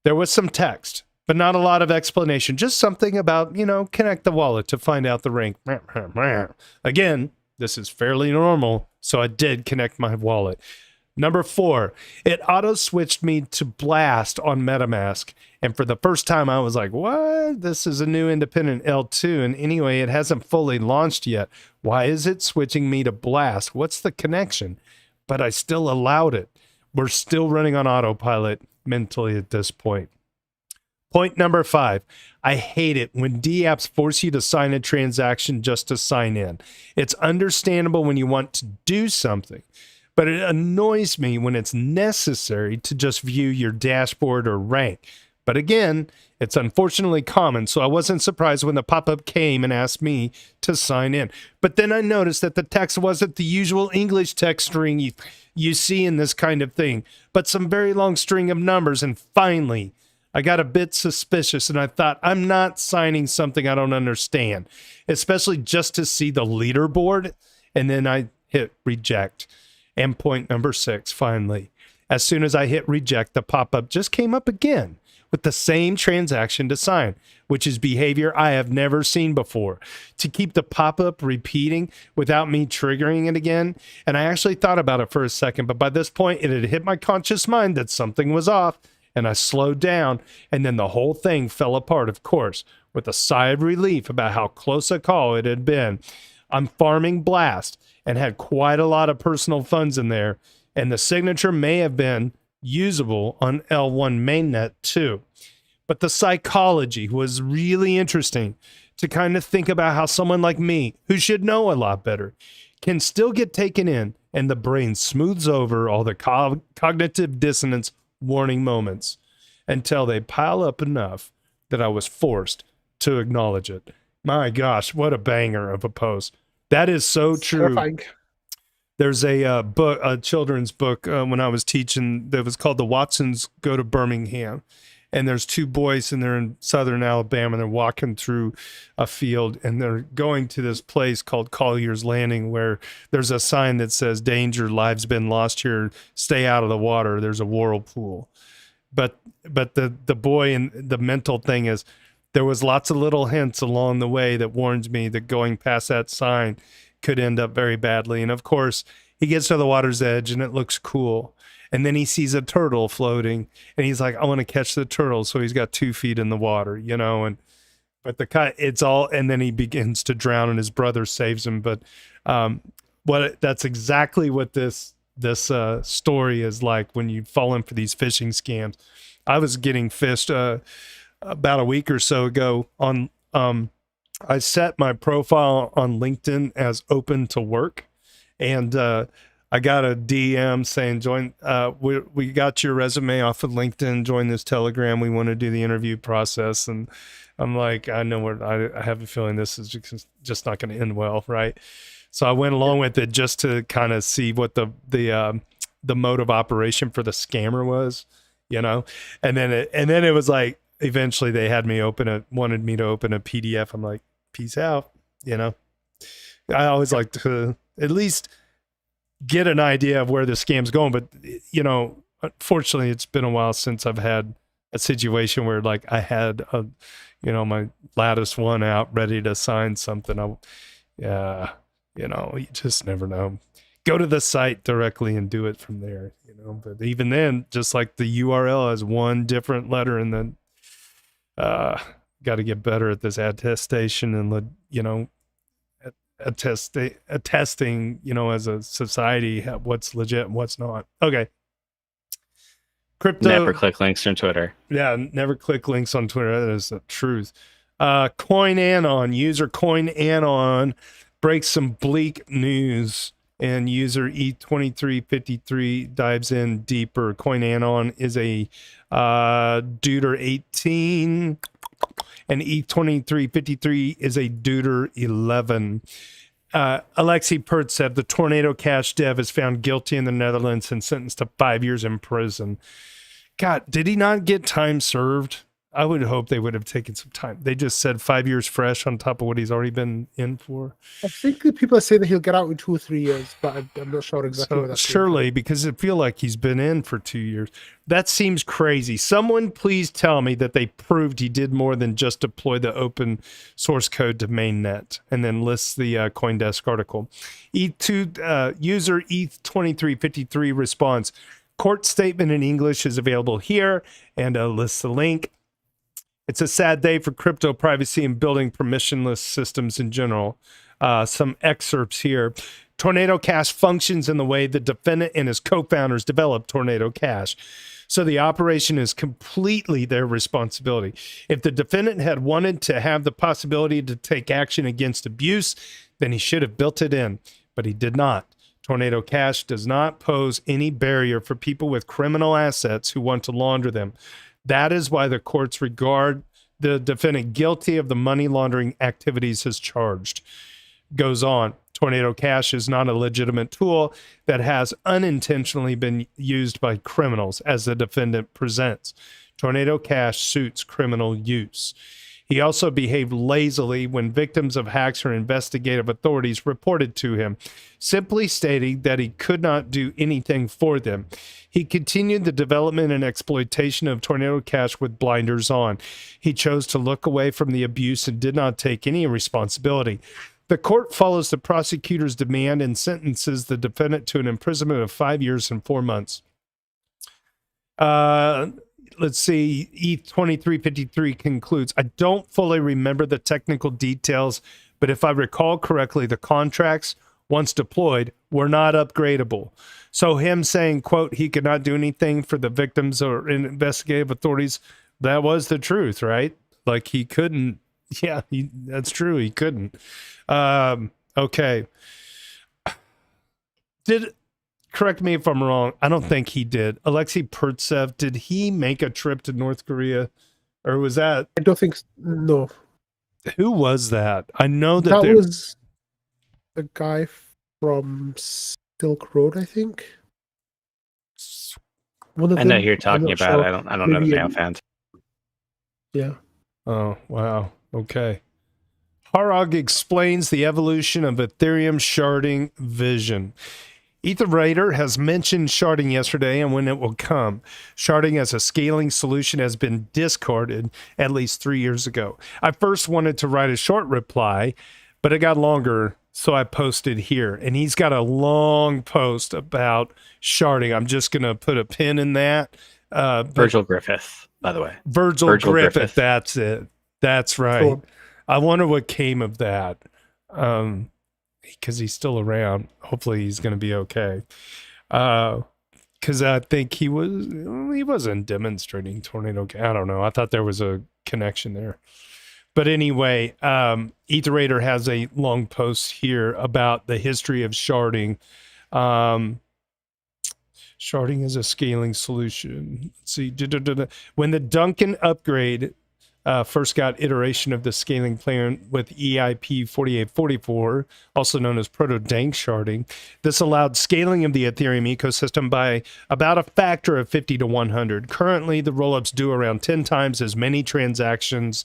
There was some text, but not a lot of explanation. Just something about, connect the wallet to find out the rank. Again, this is fairly normal, so I did connect my wallet. Number 4, it auto-switched me to Blast on MetaMask. And for the first time, I was like, what? This is a new independent L2. And anyway, it hasn't fully launched yet. Why is it switching me to Blast? What's the connection? But I still allowed it. We're still running on autopilot mentally at this point. Point number 5, I hate it when D-apps force you to sign a transaction just to sign in. It's understandable when you want to do something, but it annoys me when it's necessary to just view your dashboard or rank. But again, it's unfortunately common, so I wasn't surprised when the pop-up came and asked me to sign in. But then I noticed that the text wasn't the usual English text string you see in this kind of thing, but some very long string of numbers. And finally, I got a bit suspicious and I thought, I'm not signing something I don't understand, especially just to see the leaderboard. And then I hit reject. And point number 6, finally, as soon as I hit reject, the pop-up just came up again with the same transaction to sign, which is behavior I have never seen before. To keep the pop-up repeating without me triggering it again, and I actually thought about it for a second, but by this point, it had hit my conscious mind that something was off, and I slowed down, and then the whole thing fell apart, of course, with a sigh of relief about how close a call it had been. I'm farming Blast and had quite a lot of personal funds in there, and the signature may have been usable on L1 mainnet too. But the psychology was really interesting to kind of think about how someone like me, who should know a lot better, can still get taken in, and the brain smooths over all the cognitive dissonance warning moments until they pile up enough that I was forced to acknowledge it. My gosh, what a banger of a post. That is so true. Terrifying. There's a book, a children's book when I was teaching that was called The Watsons Go to Birmingham. And there's 2 boys and they're in southern Alabama and they're walking through a field and they're going to this place called Collier's Landing where there's a sign that says, danger, lives been lost here, stay out of the water, there's a whirlpool. But the boy and the mental thing is, there was lots of little hints along the way that warns me that going past that sign could end up very badly. And of course, he gets to the water's edge and it looks cool. And then he sees a turtle floating and he's like, I want to catch the turtle. So he's got 2 feet in the water, but it's all, and then he begins to drown and his brother saves him. But that's exactly what this story is like when you fall in for these phishing scams. I was getting fished about a week or so ago on I set my profile on LinkedIn as open to work, and I got a DM saying, join, we got your resume off of LinkedIn, join this Telegram, we want to do the interview process. And I'm like, I know I have a feeling this is just not going to end well, right? So I went along with it just to kind of see what the mode of operation for the scammer was, and then it was like, eventually they had me wanted me to open a PDF. I'm like, peace out. I always like to at least get an idea of where the scam's going. But, unfortunately it's been a while since I've had a situation where like I had my lattice one out ready to sign something. You just never know. Go to the site directly and do it from there, but even then, just like the URL has one different letter, and then got to get better at this attestation and attesting, as a society, what's legit and what's not. Okay. Crypto. Never click links on Twitter. Yeah, never click links on Twitter. That is the truth. CoinAnon, user CoinAnon breaks some bleak news, and user E2353 dives in deeper. CoinAnon is a Deuter 18, and E2353 is a Deuter 11. Alexei Pertsev, the Tornado Cash dev, is found guilty in the Netherlands and sentenced to 5 years in prison. God, did he not get time served? I would hope they would have taken some time. They just said 5 years fresh on top of what he's already been in for. I think that people are saying that he'll get out in 2 or 3 years, but I'm not sure exactly what that's. Surely, because it feel like he's been in for 2 years. That seems crazy. Someone please tell me that they proved he did more than just deploy the open source code to mainnet, and then lists the CoinDesk article. User ETH2353 response. Court statement in English is available here, and lists the link. It's a sad day for crypto privacy and building permissionless systems in general. Some excerpts here. Tornado Cash functions in the way the defendant and his co-founders developed Tornado Cash. So the operation is completely their responsibility. If the defendant had wanted to have the possibility to take action against abuse, then he should have built it in, but he did not. Tornado Cash does not pose any barrier for people with criminal assets who want to launder them. That is why the courts regard the defendant guilty of the money laundering activities as charged. Goes on. Tornado Cash is not a legitimate tool that has unintentionally been used by criminals, as the defendant presents. Tornado Cash suits criminal use. He also behaved lazily when victims of hacks or investigative authorities reported to him, simply stating that he could not do anything for them. He continued the development and exploitation of Tornado Cash with blinders on. He chose to look away from the abuse and did not take any responsibility. The court follows the prosecutor's demand and sentences the defendant to an imprisonment of 5 years and 4 months. Let's see, E2353 concludes, I don't fully remember the technical details, but if I recall correctly, the contracts, once deployed, were not upgradable. So him saying, quote, he could not do anything for the victims or investigative authorities, that was the truth, right? Like he couldn't. Yeah, that's true. He couldn't. Okay. Correct me if I'm wrong. I don't think he did. Alexei Pertsev, did he make a trip to North Korea? Or was that... I don't think so. No. Who was that? I know that that was the guy from Silk Road, I think. One of I them, know who you're talking about. sure. I don't know the name offhand. Yeah. Oh, wow. Okay. Harag explains the evolution of Ethereum sharding vision. Etherator has mentioned sharding yesterday and when it will come. Sharding as a scaling solution has been discarded at least 3 years ago. I first wanted to write a short reply, but it got longer, so I posted here. And he's got a long post about sharding. I'm just going to put a pin in that. Virgil Griffith, by the way. Virgil Griffith, that's it. That's right. Cool. I wonder what came of that. Because he's still around. Hopefully he's going to be okay. Because I think he wasn't demonstrating Tornado. I don't know. I thought there was a connection there. But anyway, Etherator has a long post here about the history of sharding. Sharding is a scaling solution. Let's see. When the Duncan upgrade first got iteration of the scaling plan with EIP 4844, also known as proto-dank sharding. This allowed scaling of the Ethereum ecosystem by about a factor of 50 to 100. Currently, the rollups do around 10 times as many transactions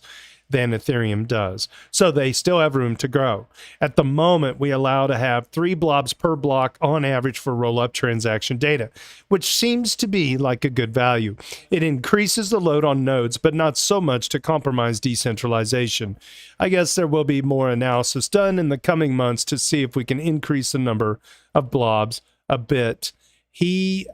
than Ethereum does. So they still have room to grow. At the moment, we allow to have 3 blobs per block on average for roll-up transaction data, which seems to be like a good value. It increases the load on nodes, but not so much to compromise decentralization. I guess there will be more analysis done in the coming months to see if we can increase the number of blobs a bit. He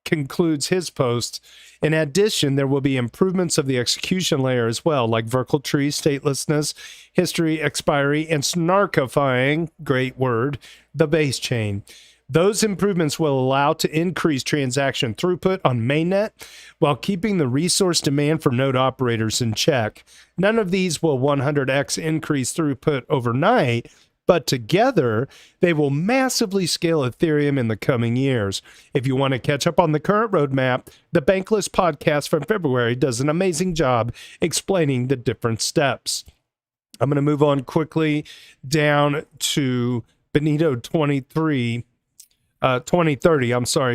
concludes his post. In addition, there will be improvements of the execution layer as well, like Verkle tree, statelessness, history, expiry, and snarkifying, great word, the base chain. Those improvements will allow to increase transaction throughput on mainnet while keeping the resource demand for node operators in check. None of these will 100x increase throughput overnight, but together they will massively scale Ethereum in the coming years. If you want to catch up on the current roadmap, the Bankless podcast from February does an amazing job explaining the different steps. I'm going to move on quickly down to Benito 2030,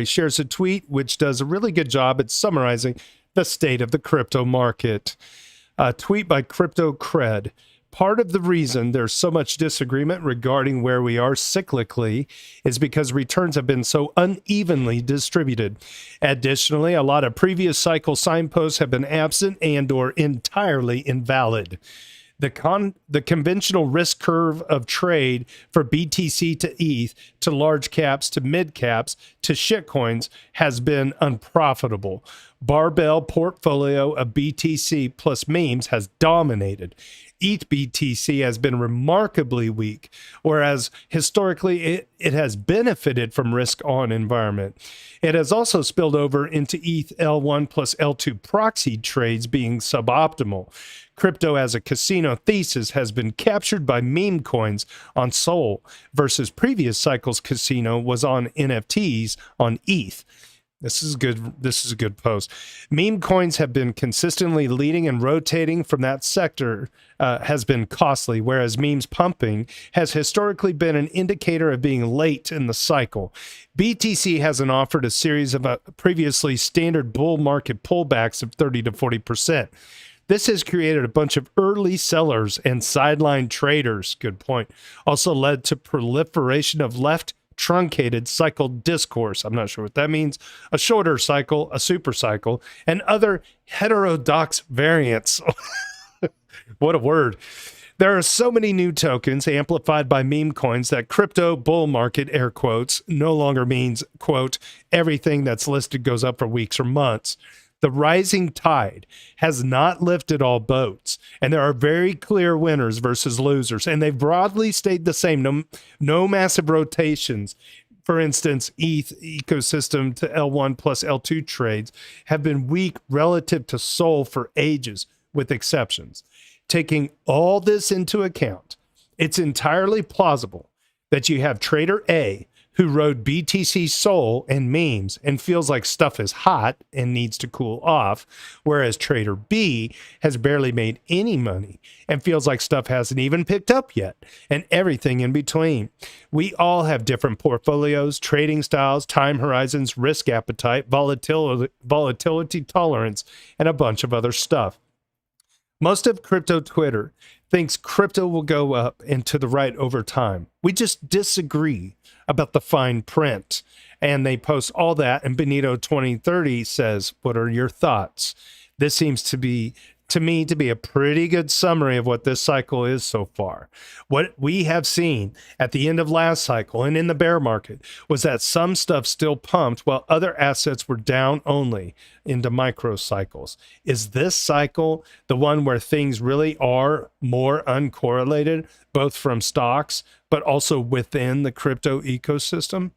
shares a tweet which does a really good job at summarizing the state of the crypto market. A tweet by Crypto Cred. Part of the reason there's so much disagreement regarding where we are cyclically is because returns have been so unevenly distributed. Additionally, a lot of previous cycle signposts have been absent and or entirely invalid. The conventional risk curve of trade for BTC to ETH to large caps to mid caps to shitcoins has been unprofitable. Barbell portfolio of BTC plus memes has dominated. ETH BTC has been remarkably weak, whereas historically it has benefited from risk-on environment. It has also spilled over into ETH L1 plus L2 proxy trades being suboptimal. Crypto as a casino thesis has been captured by meme coins on Sol versus previous cycles casino was on NFTs on ETH. This is good. This is a good post. Meme coins have been consistently leading and rotating from that sector has been costly, whereas memes pumping has historically been an indicator of being late in the cycle. BTC hasn't offered a series of previously standard bull market pullbacks of 30 to 40%. This has created a bunch of early sellers and sideline traders. Good point. Also led to proliferation of left truncated cycle discourse. I'm not sure what that means. A shorter cycle, a super cycle, and other heterodox variants. What a word. There are so many new tokens amplified by meme coins that crypto bull market, air quotes, no longer means, quote, everything that's listed goes up for weeks or months. The rising tide has not lifted all boats, and there are very clear winners versus losers, and they've broadly stayed the same. No massive rotations. For instance, ETH ecosystem to L1 plus L2 trades have been weak relative to Sol for ages, with exceptions. Taking all this into account, it's entirely plausible that you have trader A who rode BTC Sol and memes and feels like stuff is hot and needs to cool off, whereas trader B has barely made any money and feels like stuff hasn't even picked up yet, and everything in between. We all have different portfolios, trading styles, time horizons, risk appetite, volatility tolerance, and a bunch of other stuff. Most of crypto Twitter thinks crypto will go up and to the right over time. We just disagree about the fine print. And they post all that. And Benito 2030 says, what are your thoughts? This seems to me to be a pretty good summary of what this cycle is so far. What we have seen at the end of last cycle and in the bear market was that some stuff still pumped while other assets were down only into micro cycles. Is this cycle the one where things really are more uncorrelated, both from stocks, but also within the crypto ecosystem?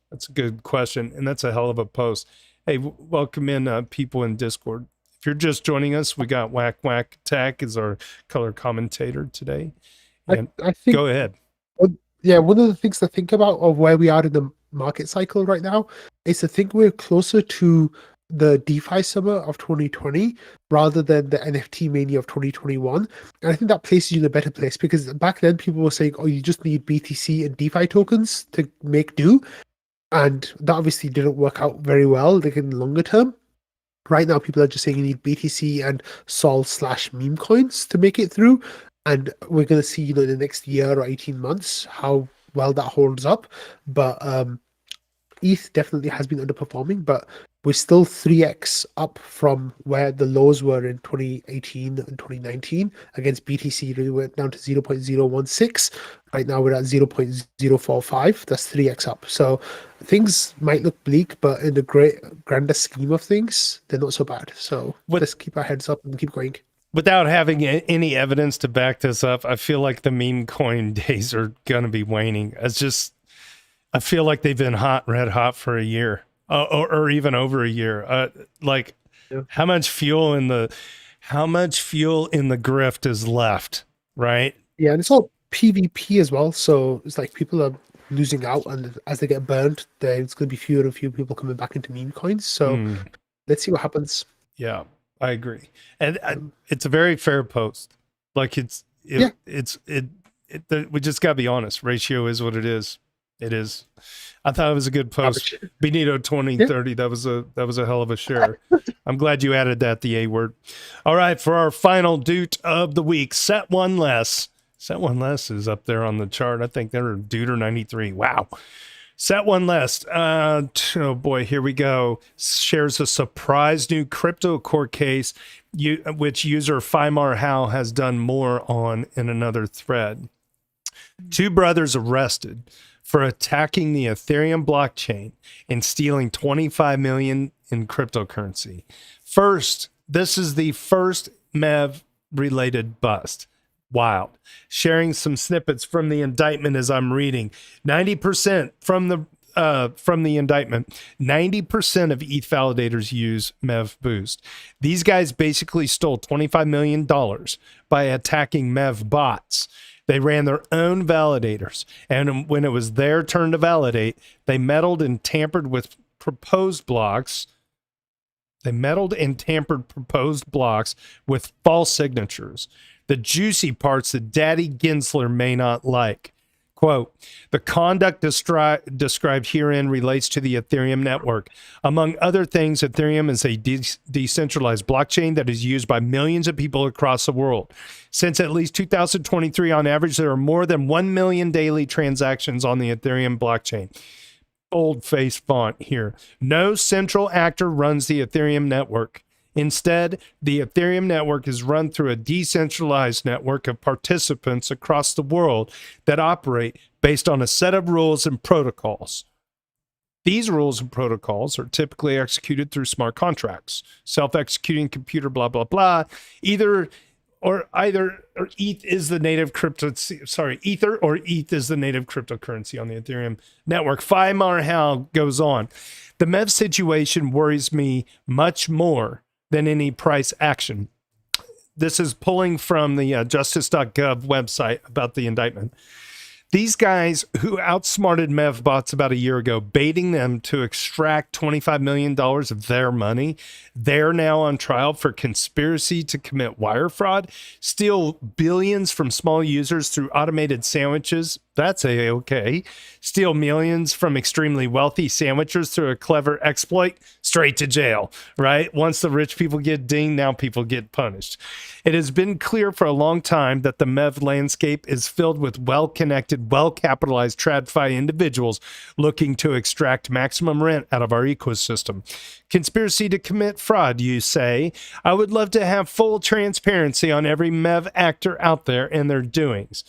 That's a good question, and that's a hell of a post. Hey, welcome in people in Discord. If you're just joining us, we got Whack Whack Attack as our color commentator today. And I think, go ahead. Yeah, one of the things to think about of where we are in the market cycle right now is to think we're closer to the DeFi summer of 2020 rather than the NFT mania of 2021. And I think that places you in a better place because back then people were saying, oh, you just need BTC and DeFi tokens to make do. And that obviously didn't work out very well like in the longer term. Right now, people are just saying you need BTC and Sol/meme coins to make it through. And we're going to see, in the next year or 18 months, how well that holds up. But ETH definitely has been underperforming, but we're still 3x up from where the lows were in 2018 and 2019 against BTC. We went down to 0.016. Right now we're at 0.045. That's 3x up. So things might look bleak, but in the grander scheme of things, they're not so bad. So let's keep our heads up and keep going. Without having any evidence to back this up, I feel like the meme coin days are going to be waning. I feel like they've been red hot for a year, or even over a year. How much fuel in the grift is left, right? Yeah, and it's all PvP as well, so it's like people are losing out, and as they get burned, there's going to be fewer and fewer people coming back into meme coins. So let's see what happens. Yeah, I agree, and it's a very fair post. Like we just got to be honest. Ratio is what it is. It is. I thought it was a good post. Benito 2030. That was a hell of a share. I'm glad you added that, the A word. All right, for our final doot of the week, Set One Less. Set One Less is up there on the chart. I think they're Duder 93. Wow. Set One Less. Oh boy, here we go. Shares a surprise new crypto court case, which user Fimar Hao has done more on in another thread. 2 brothers arrested for attacking the Ethereum blockchain and stealing 25 million in cryptocurrency. First, this is the first MEV-related bust. Wild. Sharing some snippets from the indictment as I'm reading. 90% from the indictment, 90% of ETH validators use MEV Boost. These guys basically stole $25 million by attacking MEV bots. They ran their own validators, and when it was their turn to validate, they meddled and tampered with proposed blocks. They meddled and tampered proposed blocks with false signatures. The juicy parts that Daddy Gensler may not like. Quote, the conduct described herein relates to the Ethereum network. Among other things, Ethereum is a decentralized blockchain that is used by millions of people across the world. Since at least 2023, on average, there are more than 1 million daily transactions on the Ethereum blockchain. Bold-face font here. No central actor runs the Ethereum network. Instead, the Ethereum network is run through a decentralized network of participants across the world that operate based on a set of rules and protocols. These rules and protocols are typically executed through smart contracts, self-executing computer, blah, blah, blah. Either or ETH is the native Ether or ETH is the native cryptocurrency on the Ethereum network. Fimar Hao goes on. The MEV situation worries me much more than any price action. This is pulling from the justice.gov website about the indictment. These guys who outsmarted MEV bots about a year ago, baiting them to extract $25 million of their money, they're now on trial for conspiracy to commit wire fraud, steal billions from small users through automated sandwiches. That's okay. Steal millions from extremely wealthy sandwichers through a clever exploit, straight to jail, right? Once the rich people get dinged, now people get punished. It has been clear for a long time that the MEV landscape is filled with well-connected, well-capitalized TradFi individuals looking to extract maximum rent out of our ecosystem. Conspiracy to commit fraud, you say? I would love to have full transparency on every MEV actor out there and their doings.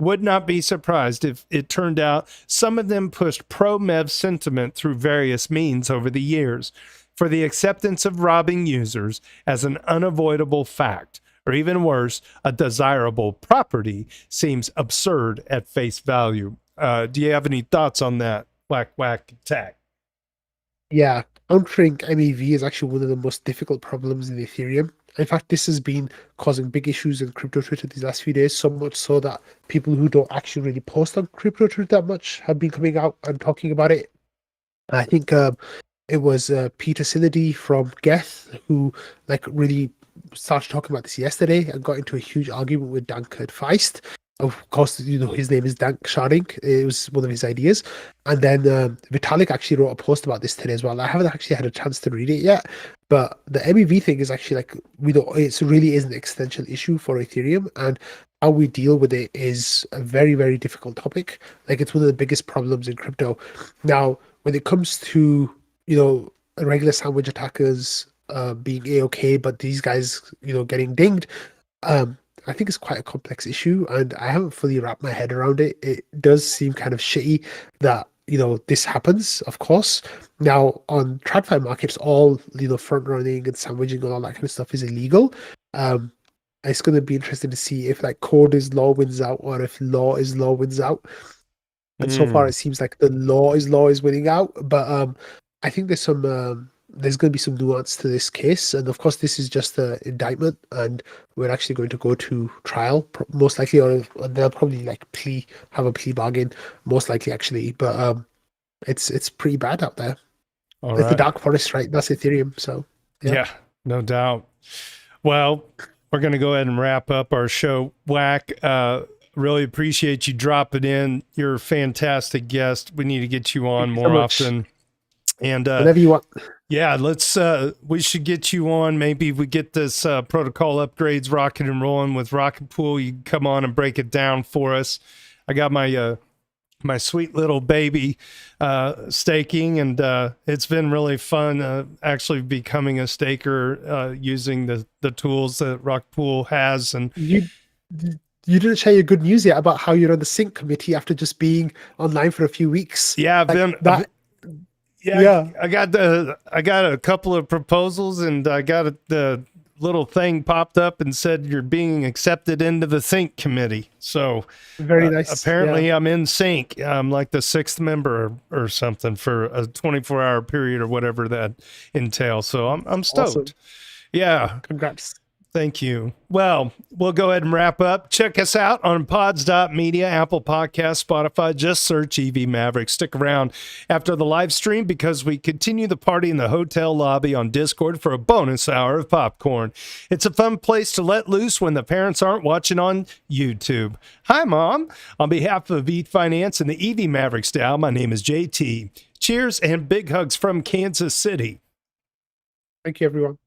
Would not be surprised if it turned out some of them pushed pro-MEV sentiment through various means over the years for the acceptance of robbing users as an unavoidable fact, or even worse, a desirable property seems absurd at face value. Do you have any thoughts on that? Whack, whack, attack. Yeah, countering MEV is actually one of the most difficult problems in Ethereum. In fact, this has been causing big issues in crypto Twitter these last few days, so much so that people who don't actually really post on crypto Twitter that much have been coming out and talking about it. I think it was Peter Synergy from Geth who really started talking about this yesterday and got into a huge argument with Dan Feist. Of course, his name is Dank Sharding. It was one of his ideas. And then Vitalik actually wrote a post about this today as well. I haven't actually had a chance to read it yet, but the MEV thing is actually it really is an existential issue for Ethereum, and how we deal with it is a very, very difficult topic. It's one of the biggest problems in crypto. Now, when it comes to, you know, regular sandwich attackers being A-okay, but these guys, you know, getting dinged, I think it's quite a complex issue, and I haven't fully wrapped my head around it. It does seem kind of shitty that, you know, this happens, of course. Now, on TradFi markets, all, you know, front running and sandwiching and all that kind of stuff is illegal. It's going to be interesting to see if like code is law wins out, or if law is law wins out. And so far, it seems like the law is winning out. But I think there's going to be some nuance to this case, and of course, this is just the indictment, and we're actually going to go to trial most likely, or they'll probably like have a plea bargain, most likely actually. But it's pretty bad out there. All It's the right. dark forest, right? That's Ethereum. So Yeah, no doubt. Well, we're going to go ahead and wrap up our show. Whack, really appreciate you dropping in. You're a fantastic guest. We need to get you on Thank you more so much. often. And whenever you want. yeah, we should get you on. Maybe we get this protocol upgrades rocking and rolling with Rocket Pool. You can come on and break it down for us. I got my my sweet little baby staking, and it's been really fun actually becoming a staker using the tools that Rocket Pool has. And You didn't share your good news yet about how you're on the sync committee after just being online for a few weeks. yeah, I've Like been that. Yeah, I got a couple of proposals, and I got the little thing popped up and said you're being accepted into the Think committee. So Very nice. apparently, I'm in Sync. I'm like the 6th member or something for a 24-hour period or whatever that entails. So I'm stoked. Awesome. Yeah. Congrats. Thank you. Well, we'll go ahead and wrap up. Check us out on pods.media, Apple Podcasts, Spotify. Just search EVMavericks. Stick around after the live stream because we continue the party in the hotel lobby on Discord for a bonus hour of popcorn. It's a fun place to let loose when the parents aren't watching on YouTube. Hi, Mom. On behalf of Ethfinance and the EVMavericks DAO, my name is JT. Cheers and big hugs from Kansas City. Thank you, everyone.